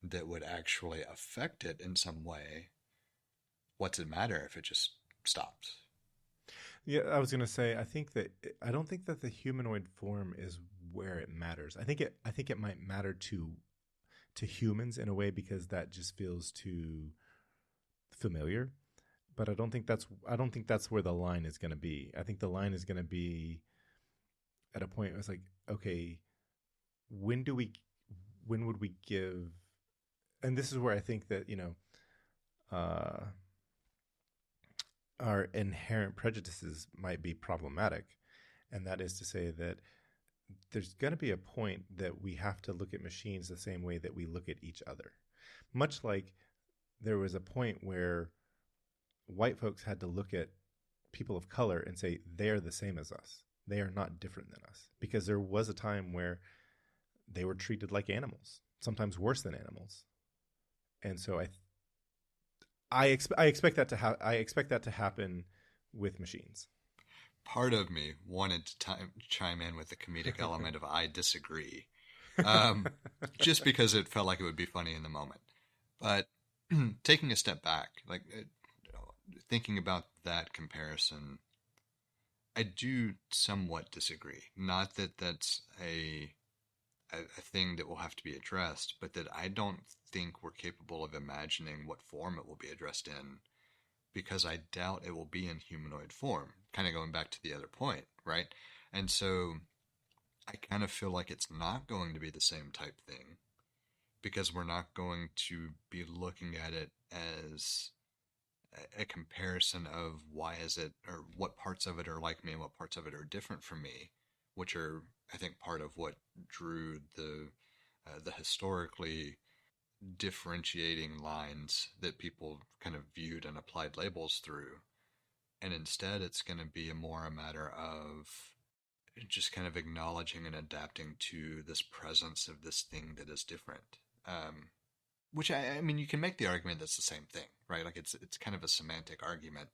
that would actually affect it in some way, what's it matter if it just stops? Yeah, I was gonna say. I don't think that the humanoid form is where it matters. I think it might matter to humans in a way because that just feels too familiar. But I don't think that's where the line is going to be. I think the line is going to be at a point where it's like, okay, when do we when would we give? And this is where I think that uh, our inherent prejudices might be problematic, and that is to say that there's going to be a point that we have to look at machines the same way that we look at each other. Much like there was a point where white folks had to look at people of color and say they're the same as us. They are not different than us, because there was a time where they were treated like animals, sometimes worse than animals. And so I expect that to happen with machines. Part of me wanted to chime in with the comedic element of I disagree, just because it felt like it would be funny in the moment. But taking a step back, like thinking about that comparison, I do somewhat disagree. Not that that's a thing that will have to be addressed, but that I don't think we're capable of imagining what form it will be addressed in, because I doubt it will be in humanoid form. Kind of going back to the other point, right? And so I kind of feel like it's not going to be the same type thing, because we're not going to be looking at it as a comparison of why is it, or what parts of it are like me and what parts of it are different from me, which are, I think, part of what drew the historically differentiating lines that people kind of viewed and applied labels through. And instead, it's going to be more a matter of just kind of acknowledging and adapting to this presence of this thing that is different. Which I mean, you can make the argument that's the same thing, right? Like it's kind of a semantic argument.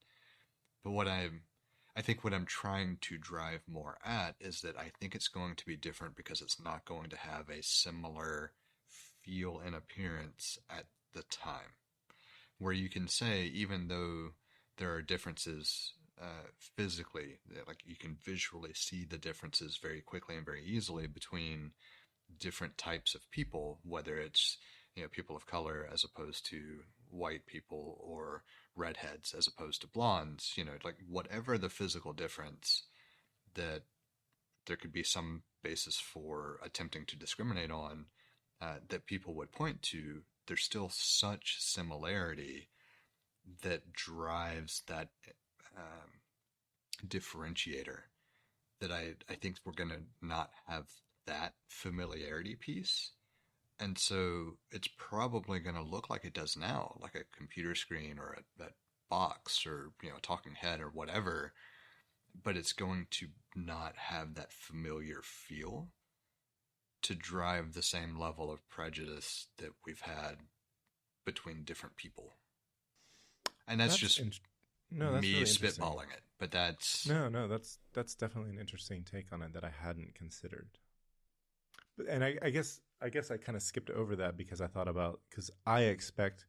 But I think what I'm trying to drive more at is that I think it's going to be different because it's not going to have a similar feel and appearance at the time. Where you can say, even though there are differences physically, like you can visually see the differences very quickly and very easily between different types of people, whether it's people of color as opposed to white people, or redheads as opposed to blondes, like whatever the physical difference that there could be some basis for attempting to discriminate on, that people would point to, there's still such similarity that drives that differentiator, that I think we're going to not have that familiarity piece. And so it's probably going to look like it does now, like a computer screen or that box, or a talking head or whatever, but it's going to not have that familiar feel to drive the same level of prejudice that we've had between different people. And that's just no, that's me really interesting. spitballing it, but that's that's definitely an interesting take on it that I hadn't considered. And I guess I kind of skipped over that because I thought about, because I expect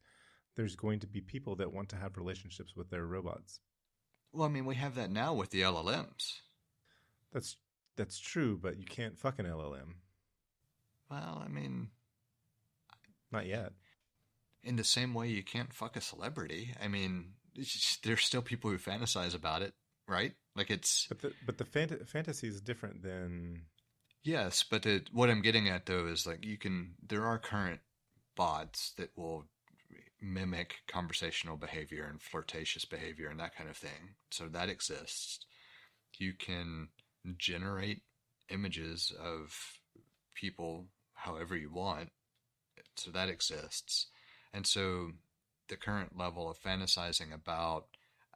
there's going to be people that want to have relationships with their robots. Well, I mean, we have that now with the LLMs. That's true, but you can't fuck an LLM. Well, I mean, not yet. In the same way you can't fuck a celebrity. I mean, there's still people who fantasize about it, right? Like it's. But the fantasy is different than. Yes, but what I'm getting at though is like there are current bots that will mimic conversational behavior and flirtatious behavior and that kind of thing. So that exists. You can generate images of people however you want. So that exists. And so the current level of fantasizing about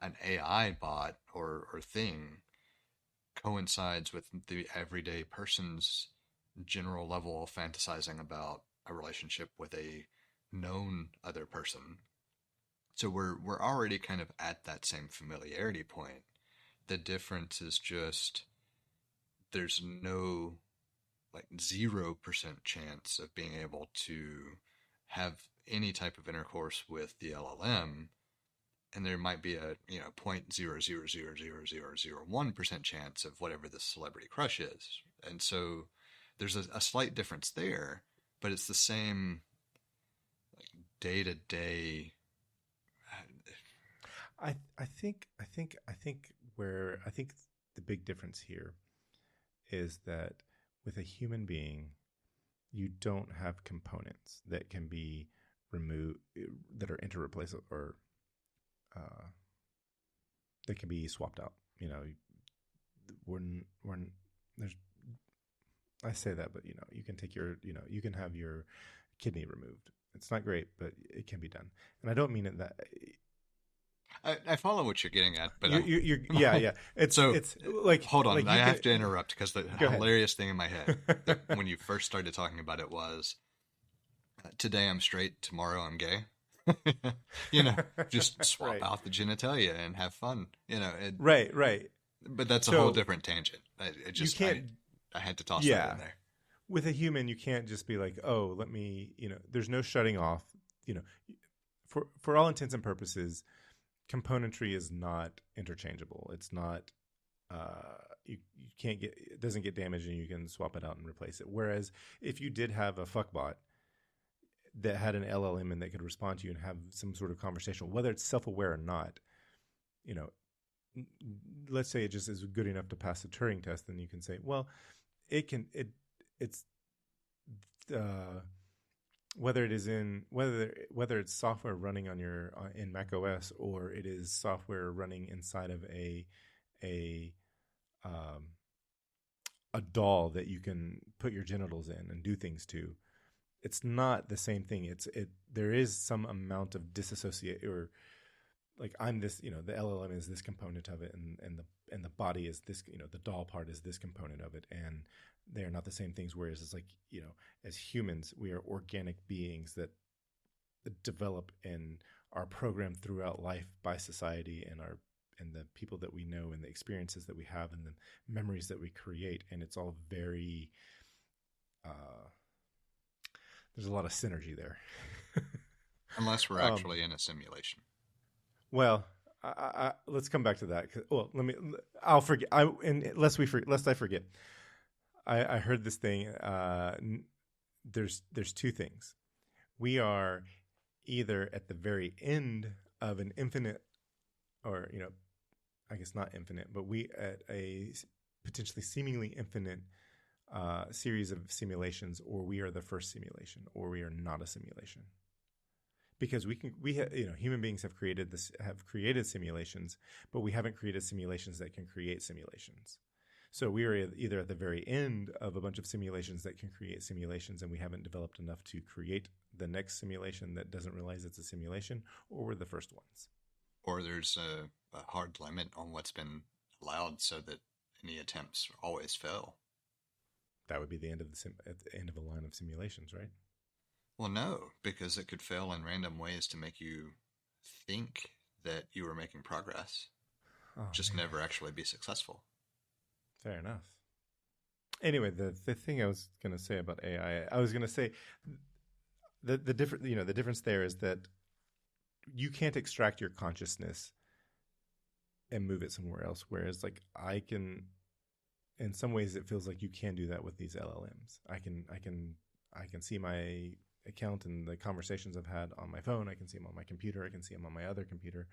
an AI bot or thing coincides with the everyday person's general level of fantasizing about a relationship with a known other person. So we're already kind of at that same familiarity point. The difference is just there's no 0% chance of being able to have any type of intercourse with the LLM, and there might be a 0.0000001% chance of whatever the celebrity crush is. And so there's a slight difference there, but it's the same day-to-day. I think the big difference here is that with a human being, you don't have components that can be removed, that are interreplaceable, or that can be swapped out. There's I say that, but you can take you can have your kidney removed. It's not great, but it can be done. And I don't mean it that I follow what you're getting at, but you're yeah, yeah. so It's like hold on. I you can have to interrupt because the go ahead. hilarious thing in my head that when you first started talking about it was today I'm straight, tomorrow I'm gay. you know, just swap Right. out the genitalia and have fun. Right, right. But that's a whole So different tangent. you can't I had to toss that in yeah. there. With a human you can't just be like, "Oh, let me," there's no shutting off, you know. For all intents and purposes, componentry is not interchangeable. It's not you can't get it doesn't get damaged and you can swap it out and replace it. Whereas if you did have a fuckbot that had an LLM and that could respond to you and have some sort of conversation, whether it's self-aware or not, you know, let's say it just is good enough to pass the Turing test, then you can say, well, it's uh, whether it is in whether it's software running on your in Mac OS or it is software running inside of um, a doll that you can put your genitals in and do things to. It's not the same thing. There is some amount of disassociate or like I'm this, the LLM is this component of it, and the body is this, the doll part is this component of it, and they are not the same things. Whereas it's like, as humans, we are organic beings that develop and are programmed throughout life by society and the people that we know and the experiences that we have and the memories that we create, and it's all very there's a lot of synergy there. Unless we're actually in a simulation. Well, let's come back to that. Well, I'll forget. Lest I forget. I heard this thing. There's two things. We are either at the very end of an infinite, or I guess not infinite, but we at a potentially seemingly infinite series of simulations, or we are the first simulation, or we are not a simulation. Because human beings have created simulations, but we haven't created simulations that can create simulations. So we are either at the very end of a bunch of simulations that can create simulations, and we haven't developed enough to create the next simulation that doesn't realize it's a simulation, or we're the first ones. Or there's a hard limit on what's been allowed, so that any attempts always fail. That would be the end of at the end of a line of simulations, right? Well, no, because it could fail in random ways to make you think that you were making progress, just never actually be successful. Fair enough. Anyway, the thing I was going to say about AI, I was going to say the difference there is that you can't extract your consciousness and move it somewhere else. Whereas, like, I can, in some ways, it feels like you can do that with these LLMs. I can see my account and the conversations I've had on my phone. I can see them on my computer. I can see them on my other computer.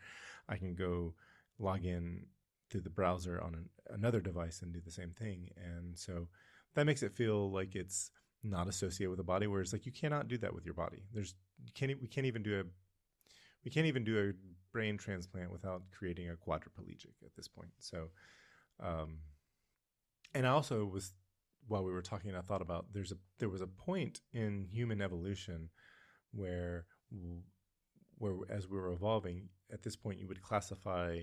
I can go log in through the browser on another device and do the same thing. And so that makes it feel like it's not associated with the body, whereas like you cannot do that with your body. We can't even do a brain transplant without creating a quadriplegic at this point. So, and I also was, while we were talking, I thought about there was a point in human evolution where as we were evolving, at this point you would classify,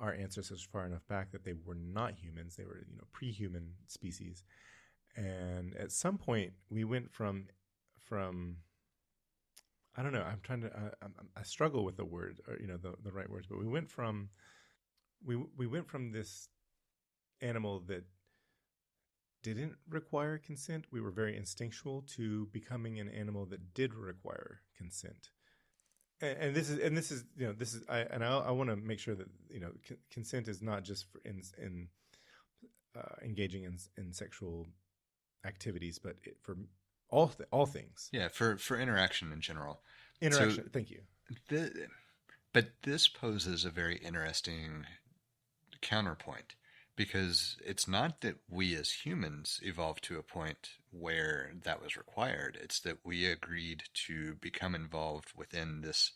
our ancestors far enough back that they were not humans. They were, pre-human species. And at some point we went from I don't know. I'm trying to. I struggle with the word, or the right words. But we went from this animal that didn't require consent. We were very instinctual to becoming an animal that did require consent. And this is I want to make sure that consent is not just for in engaging in sexual activities, but for all things. Yeah, for interaction in general. Interaction. So, thank you. But this poses a very interesting counterpoint, because it's not that we as humans evolved to a point where that was required. It's that we agreed to become involved within this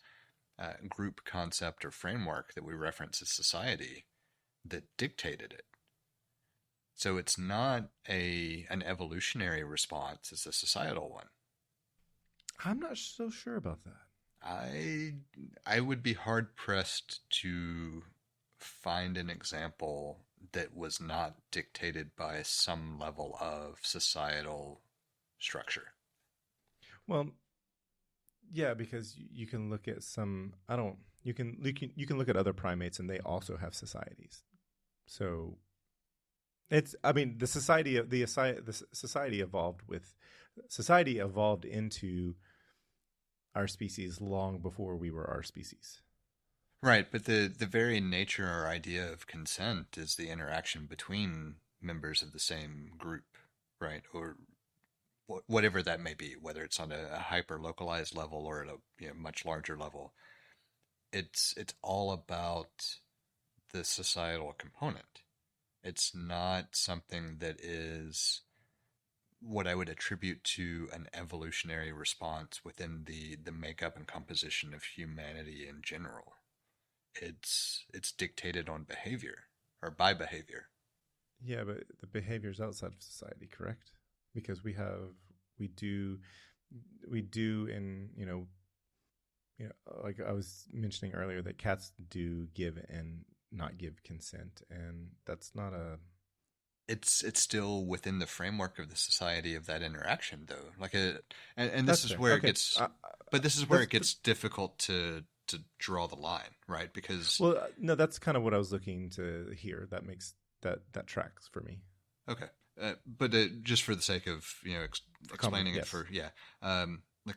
group concept or framework that we reference as society that dictated it. So it's not an evolutionary response, it's a societal one. I'm not so sure about that. I I would be hard pressed to find an example that was not dictated by some level of societal structure. Well, yeah, because you can look at some. I don't. You can look at other primates, and they also have societies. So it's. I mean, the society evolved with society evolved into our species long before we were our species. Right, but the very nature or idea of consent is the interaction between members of the same group, right? Or whatever that may be, whether it's on a hyper localized level or at a much larger level. It's all about the societal component. It's not something that is what I would attribute to an evolutionary response within the makeup and composition of humanity in general. It's dictated on behavior or by behavior. Yeah, but the behaviors outside of society, correct? Because we do, we do, in like I was mentioning earlier, that cats do give and not give consent, and that's not a. It's still within the framework of the society of that interaction though, and this That's is fair. where it Okay, gets but this is where that's it gets difficult to draw the line, right? Because well, no, that's kind of what I was looking to hear. That makes that tracks for me. okay, but just for the sake of For common, explaining it yes, for like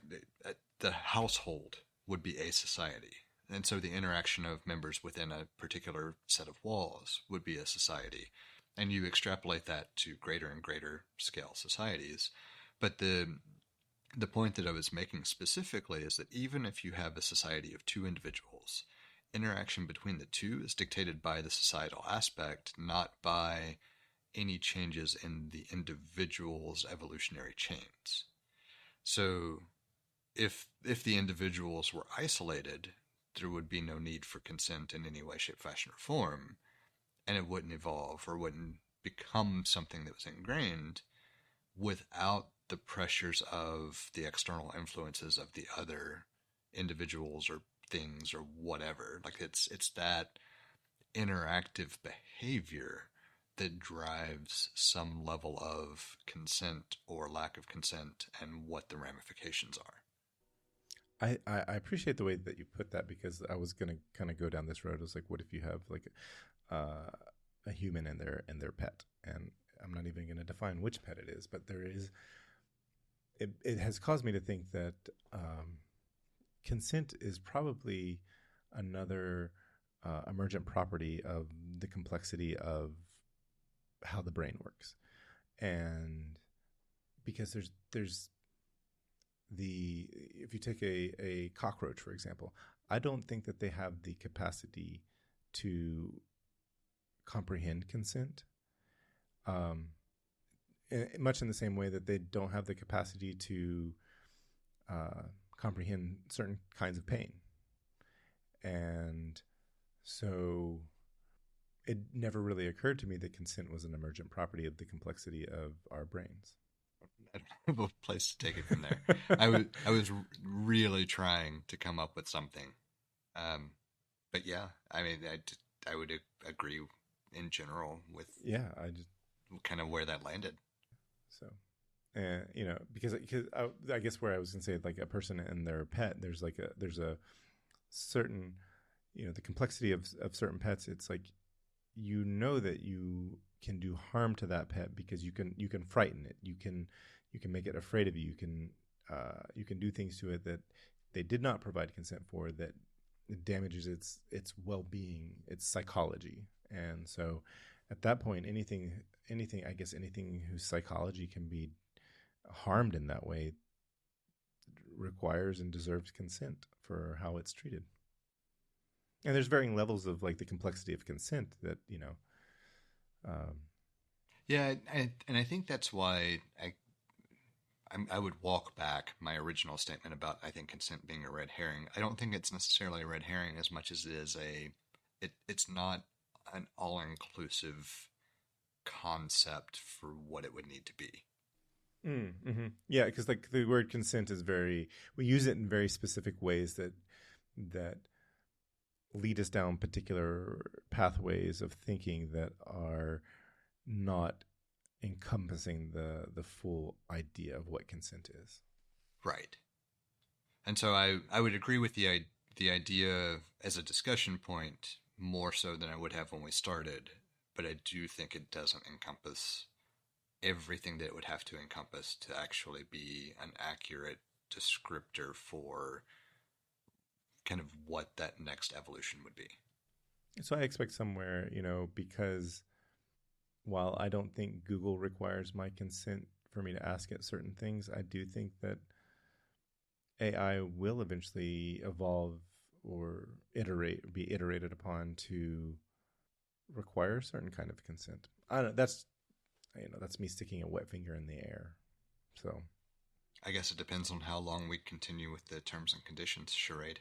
the household would be a society, and so the interaction of members within a particular set of walls would be a society, and you extrapolate that to greater and greater scale societies. But the point that I was making specifically is that even if you have a society of two individuals, interaction between the two is dictated by the societal aspect, not by any changes in the individual's evolutionary chains. So if the individuals were isolated, there would be no need for consent in any way, shape, fashion, or form, and it wouldn't evolve or wouldn't become something that was ingrained without the pressures of the external influences of the other individuals or things or whatever. Like it's that interactive behavior that drives some level of consent or lack of consent and what the ramifications are. I appreciate the way that you put that, because I was gonna kind of go down this road. I was like, what if you have like uh, a human and their pet, and I'm not even going to define which pet it is, but there is. It has caused me to think that consent is probably another emergent property of the complexity of how the brain works, and because there's the if you take a cockroach, for example, I don't think that they have the capacity to comprehend consent, um, much in the same way that they don't have the capacity to uh, comprehend certain kinds of pain. And so it never really occurred to me that consent was an emergent property of the complexity of our brains. I don't have a place to take it from there. I was really trying to come up with something, um, but yeah, I mean, I would agree in general with Yeah, I just kind of where that landed. so and because I guess where I was gonna say, like, a person and their pet, there's a certain, the complexity of certain pets. It's like, that you can do harm to that pet because you can frighten it, you can make it afraid of you, you can do things to it that they did not provide consent for, that it damages its well-being, its psychology. And so at that point, anything whose psychology can be harmed in that way requires and deserves consent for how it's treated. And there's varying levels of, like, the complexity of consent that um, Yeah, and I think that's why I would walk back my original statement about I think consent being a red herring. I don't think it's necessarily a red herring as much as it is it's not an all inclusive concept for what it would need to be. Mm-hmm. Yeah, because like the word consent is we use it in very specific ways that lead us down particular pathways of thinking that are not encompassing the full idea of what consent is. Right. And so I would agree with the idea as a discussion point more so than I would have when we started, but I do think it doesn't encompass everything that it would have to encompass to actually be an accurate descriptor for kind of what that next evolution would be. So I expect somewhere, because while I don't think Google requires my consent for me to ask it certain things, I do think that AI will eventually evolve or be iterated upon to require a certain kind of consent. I don't know. That's me sticking a wet finger in the air. So I guess it depends on how long we continue with the terms and conditions charade.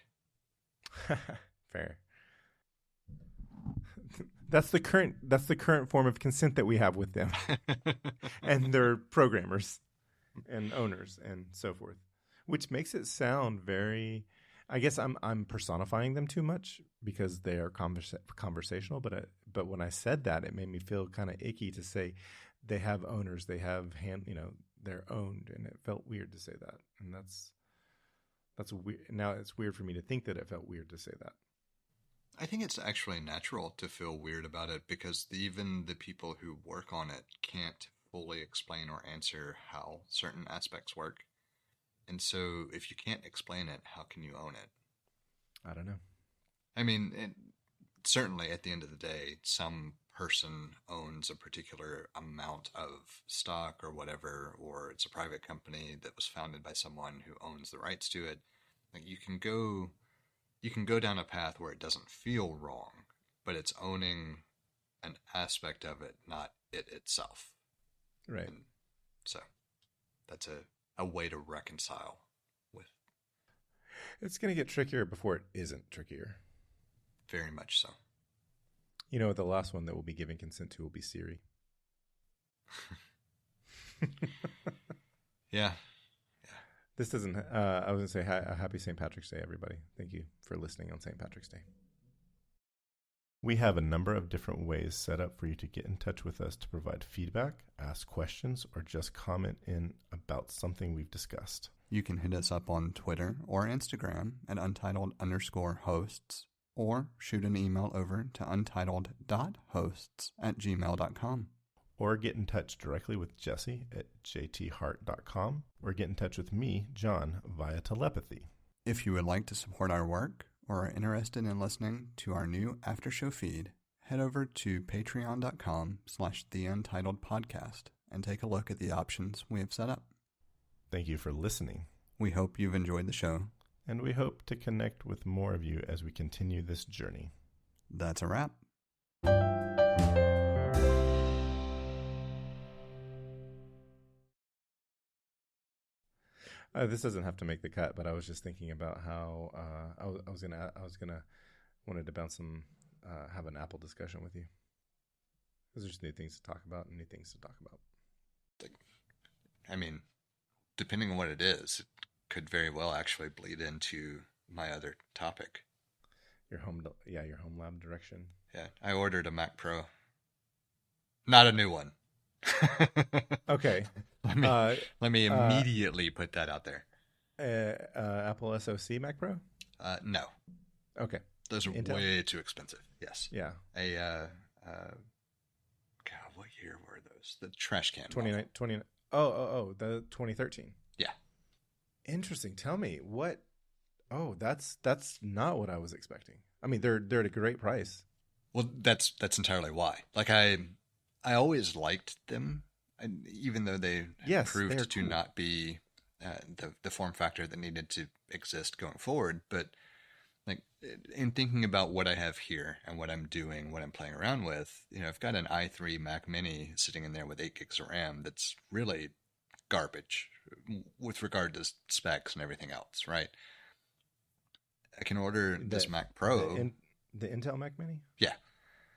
Fair. That's the current form of consent that we have with them, and their programmers and owners and so forth, which makes it sound very. I guess I'm personifying them too much because they are conversational. But when I said that, it made me feel kind of icky to say they have owners, they have they're owned, and it felt weird to say that, and that's weird. Now it's weird for me to think that it felt weird to say that. I think it's actually natural to feel weird about it because even the people who work on it can't fully explain or answer how certain aspects work. And so if you can't explain it, how can you own it? I don't know. I mean, certainly at the end of the day, some person owns a particular amount of stock or whatever, or it's a private company that was founded by someone who owns the rights to it. Like you can go down a path where it doesn't feel wrong, but it's owning an aspect of it, not it itself. Right. And so that's a way to reconcile with. It's going to get trickier before it isn't trickier. Very much so. The last one that we'll be giving consent to will be Siri. Yeah. This doesn't. I was going to say a happy St. Patrick's Day, everybody. Thank you for listening on St. Patrick's Day. We have a number of different ways set up for you to get in touch with us to provide feedback, ask questions, or just comment in about something we've discussed. You can hit us up on Twitter or Instagram at untitled_hosts, or shoot an email over to untitled.hosts@gmail.com. Or get in touch directly with Jesse at jthart.com, or get in touch with me, John, via telepathy. If you would like to support our work or are interested in listening to our new after-show feed, head over to patreon.com/theUntitledPodcast and take a look at the options we have set up. Thank you for listening. We hope you've enjoyed the show. And we hope to connect with more of you as we continue this journey. That's a wrap. This doesn't have to make the cut, but I was just thinking about how wanted to bounce some, have an Apple discussion with you. Because there's new things to talk about and new things to talk about. I mean, depending on what it is, it could very well actually bleed into my other topic. Your home lab direction. Yeah, I ordered a Mac Pro. Not a new one. Okay. Let me immediately put that out there. Apple SoC Mac Pro? No. Okay. Those are Intel? way too expensive. Yes. Yeah. God, what year were those? The trash can. 20, the 2013. Yeah. Interesting. Tell me what. Oh, that's not what I was expecting. I mean, they're at a great price. Well, that's entirely why. Like I always liked them, and even though they proved to not be the form factor that needed to exist going forward. But like in thinking about what I have here and what I'm doing, what I'm playing around with, I've got an i3 Mac Mini sitting in there with 8 gigs of RAM. That's really garbage with regard to specs and everything else, right? I can order this Mac Pro. The Intel Mac Mini? Yeah.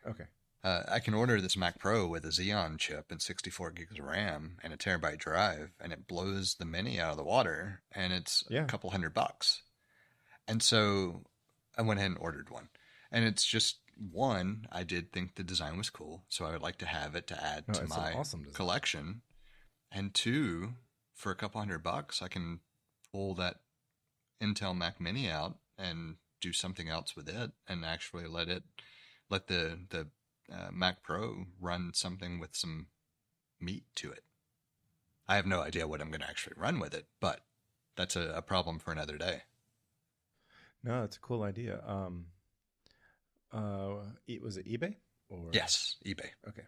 Okay. I can order this Mac Pro with a Xeon chip and 64 gigs of RAM and a terabyte drive, and it blows the Mini out of the water, and it's a Yeah. couple $100. And so I went ahead and ordered one. And it's just one, I did think the design was cool, so I would like to have it to add No, to it's an my awesome design. collection. And two, for a couple $100, I can pull that Intel Mac Mini out and do something else with it, and actually let the Mac Pro run something with some meat to it. I have no idea what I'm going to actually run with it, but that's a problem for another day. No, it's a cool idea. Was it eBay or? Yes, eBay. Okay.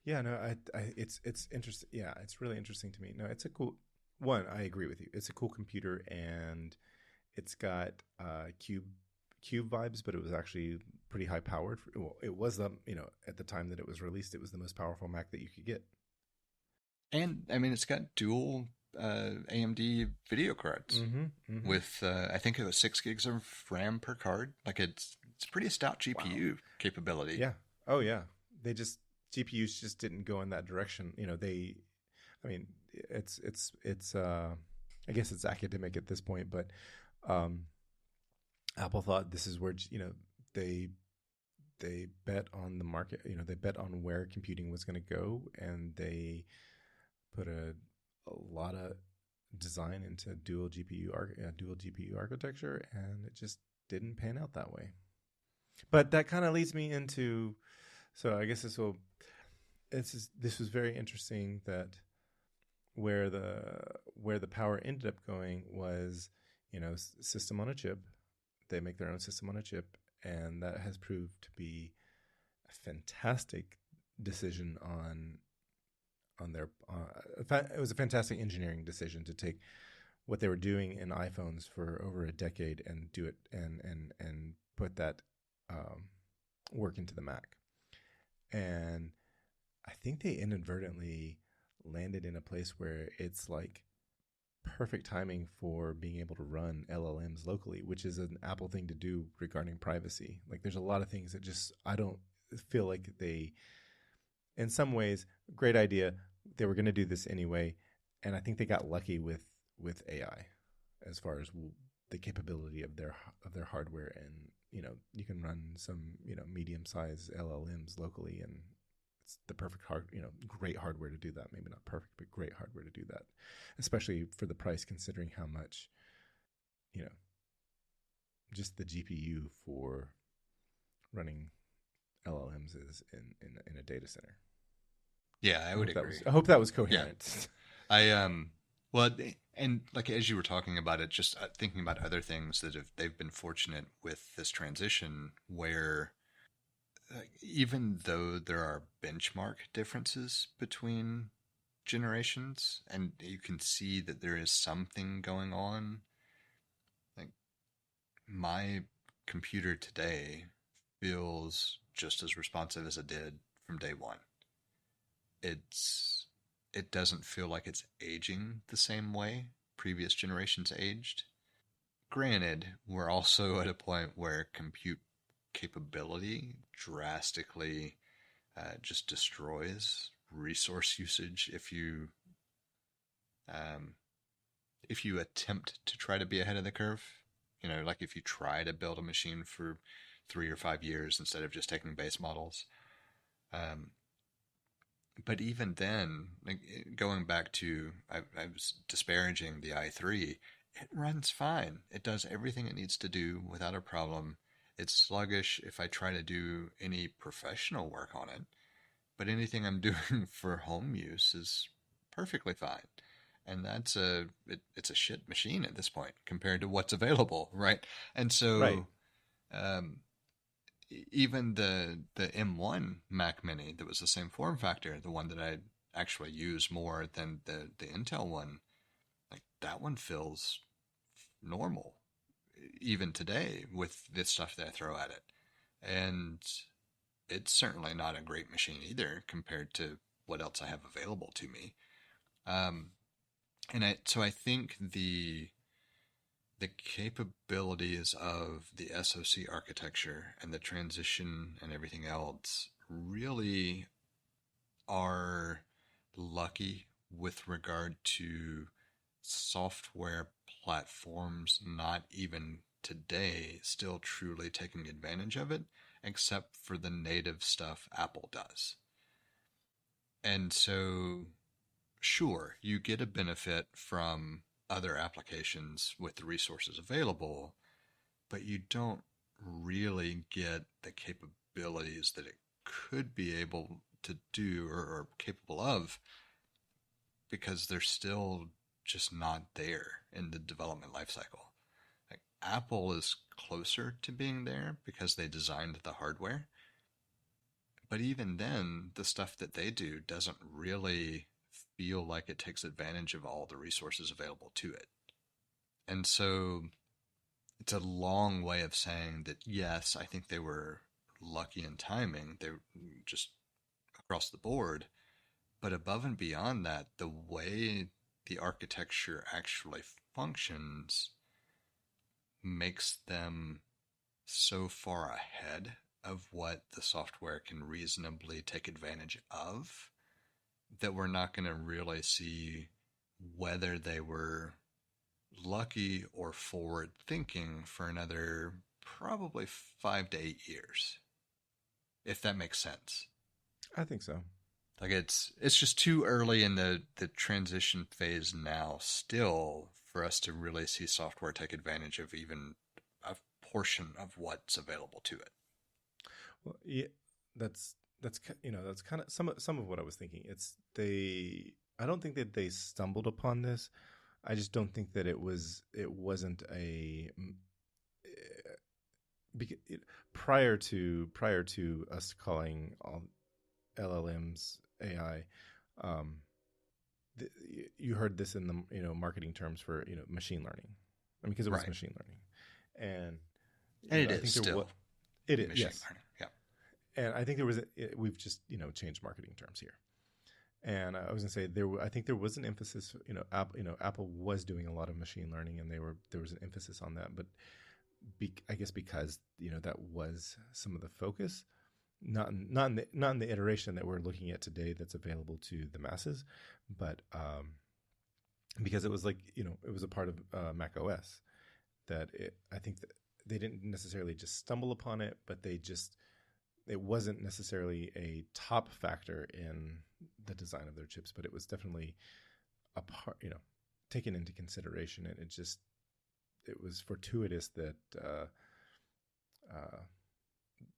Yeah, no, it's interesting. Yeah, it's really interesting to me. No, it's a cool one. I agree with you. It's a cool computer, and it's got cube vibes, but it was actually pretty high powered. Well, it was at the time that it was released, it was the most powerful Mac that you could get. And I mean, it's got dual AMD video cards with I think it was 6 gigs of RAM per card. Like it's pretty stout GPU capability. Yeah. Oh yeah. GPUs just didn't go in that direction. I mean, it's I guess it's academic at this point, but Apple thought this is where they bet on the market. They bet on where computing was going to go, and they put a lot of design into dual GPU architecture, and it just didn't pan out that way. But that kind of leads me into, so I guess this was very interesting that where the power ended up going was, system on a chip. They make their own system on a chip, and that has proved to be a fantastic decision on their. It was a fantastic engineering decision to take what they were doing in iPhones for over a decade and do it and put that work into the Mac. And I think they inadvertently landed in a place where it's like perfect timing for being able to run LLMs locally, which is an Apple thing to do regarding privacy. Like there's a lot of things that just, I don't feel like they, in some ways, great idea. They were going to do this anyway. And I think they got lucky with AI as far as the capability of their hardware. And, you can run some, medium-sized LLMs locally, and it's the perfect great hardware to do that. Maybe not perfect, but great hardware to do that, especially for the price, considering how much, just the GPU for running LLMs is in a data center. Yeah, I would agree. I hope that was coherent. Yeah. Well, and like as you were talking about it, just thinking about other things that they've been fortunate with this transition where even though there are benchmark differences between generations, and you can see that there is something going on, like my computer today feels just as responsive as it did from day one. It doesn't feel like it's aging the same way previous generations aged. Granted, we're also at a point where compute capability drastically just destroys resource usage if you attempt to try to be ahead of the curve. Like if you try to build a machine for 3 or 5 years instead of just taking base models. But even then, like going back to, I was disparaging the i3, it runs fine. It does everything it needs to do without a problem. It's sluggish if I try to do any professional work on it, but anything I'm doing for home use is perfectly fine. And it's a shit machine at this point compared to what's available, right? And so, Right. Even the M1 Mac Mini that was the same form factor, the one that I actually use more than the Intel one, like that one feels normal even today with the stuff that I throw at it. And it's certainly not a great machine either compared to what else I have available to me. So I think the capabilities of the SoC architecture and the transition and everything else really are lucky with regard to software platforms not even today still truly taking advantage of it, except for the native stuff Apple does. And so, sure, you get a benefit from other applications with the resources available, but you don't really get the capabilities that it could be able to do or capable of because they're still just not there in the development lifecycle. Like Apple is closer to being there because they designed the hardware, but even then, the stuff that they do doesn't really feel like it takes advantage of all the resources available to it. And so it's a long way of saying that, yes, I think they were lucky in timing. They were just across the board. But above and beyond that, the way the architecture actually functions makes them so far ahead of what the software can reasonably take advantage of that we're not going to really see whether they were lucky or forward thinking for another probably 5 to 8 years, if that makes sense. I think so. Like it's just too early in the transition phase now still for us to really see software take advantage of even a portion of what's available to it. Well, yeah, that's that's that's kind of some of what I was thinking. It's they. I don't think that they stumbled upon this. I just don't think that it wasn't a prior to us calling all LLMs AI. Um, you heard this in the marketing terms for machine learning. I mean, because it was Right. machine learning, and And it I is think still it is machine yes, learning. Yeah. and I think we've just changed marketing terms here. And I was gonna say I think there was an emphasis. Apple was doing a lot of machine learning, and there was an emphasis on that. But I guess because that was some of the focus, not in the iteration that we're looking at today that's available to the masses, but because it was it was a part of Mac OS that I think that they didn't necessarily just stumble upon it, but it wasn't necessarily a top factor in the design of their chips, but it was definitely a part, taken into consideration. And it was fortuitous that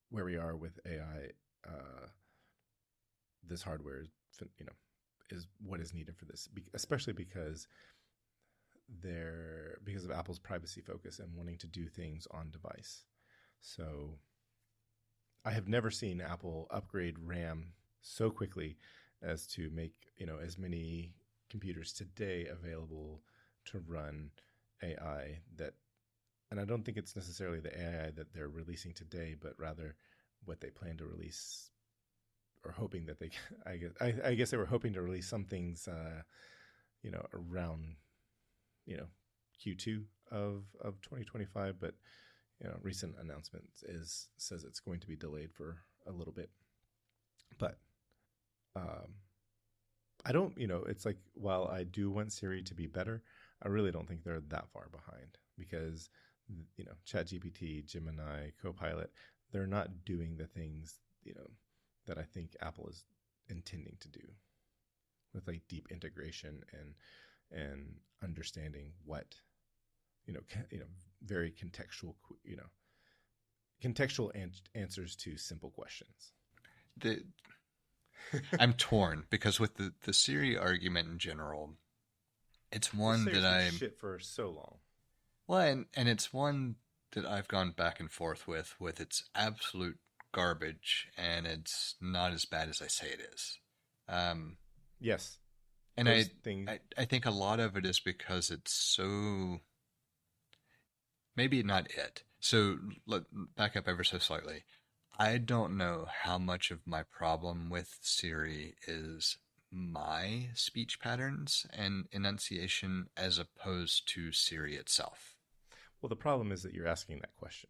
where we are with AI, this hardware is what is needed for this, especially because because of Apple's privacy focus and wanting to do things on device. So I have never seen Apple upgrade RAM so quickly as to make as many computers today available to run AI and I don't think it's necessarily the AI that they're releasing today, but rather what they plan to release, or hoping that they. I guess they were hoping to release some things, around, Q2 of 2025, but recent announcements says it's going to be delayed for a little bit. But I don't, it's like, while I do want Siri to be better, I really don't think they're that far behind, because ChatGPT, Gemini, Copilot, they're not doing the things that I think Apple is intending to do, with like deep integration and understanding what very contextual answers to simple questions. I'm torn because with the Siri argument in general, it's one that I shit for so long. Well, and it's one that I've gone back and forth with its absolute garbage, and it's not as bad as I say it is. Yes. And I think a lot of it is because it's so, maybe not it. So back up ever so slightly. I don't know how much of my problem with Siri is my speech patterns and enunciation as opposed to Siri itself. Well, the problem is that you're asking that question.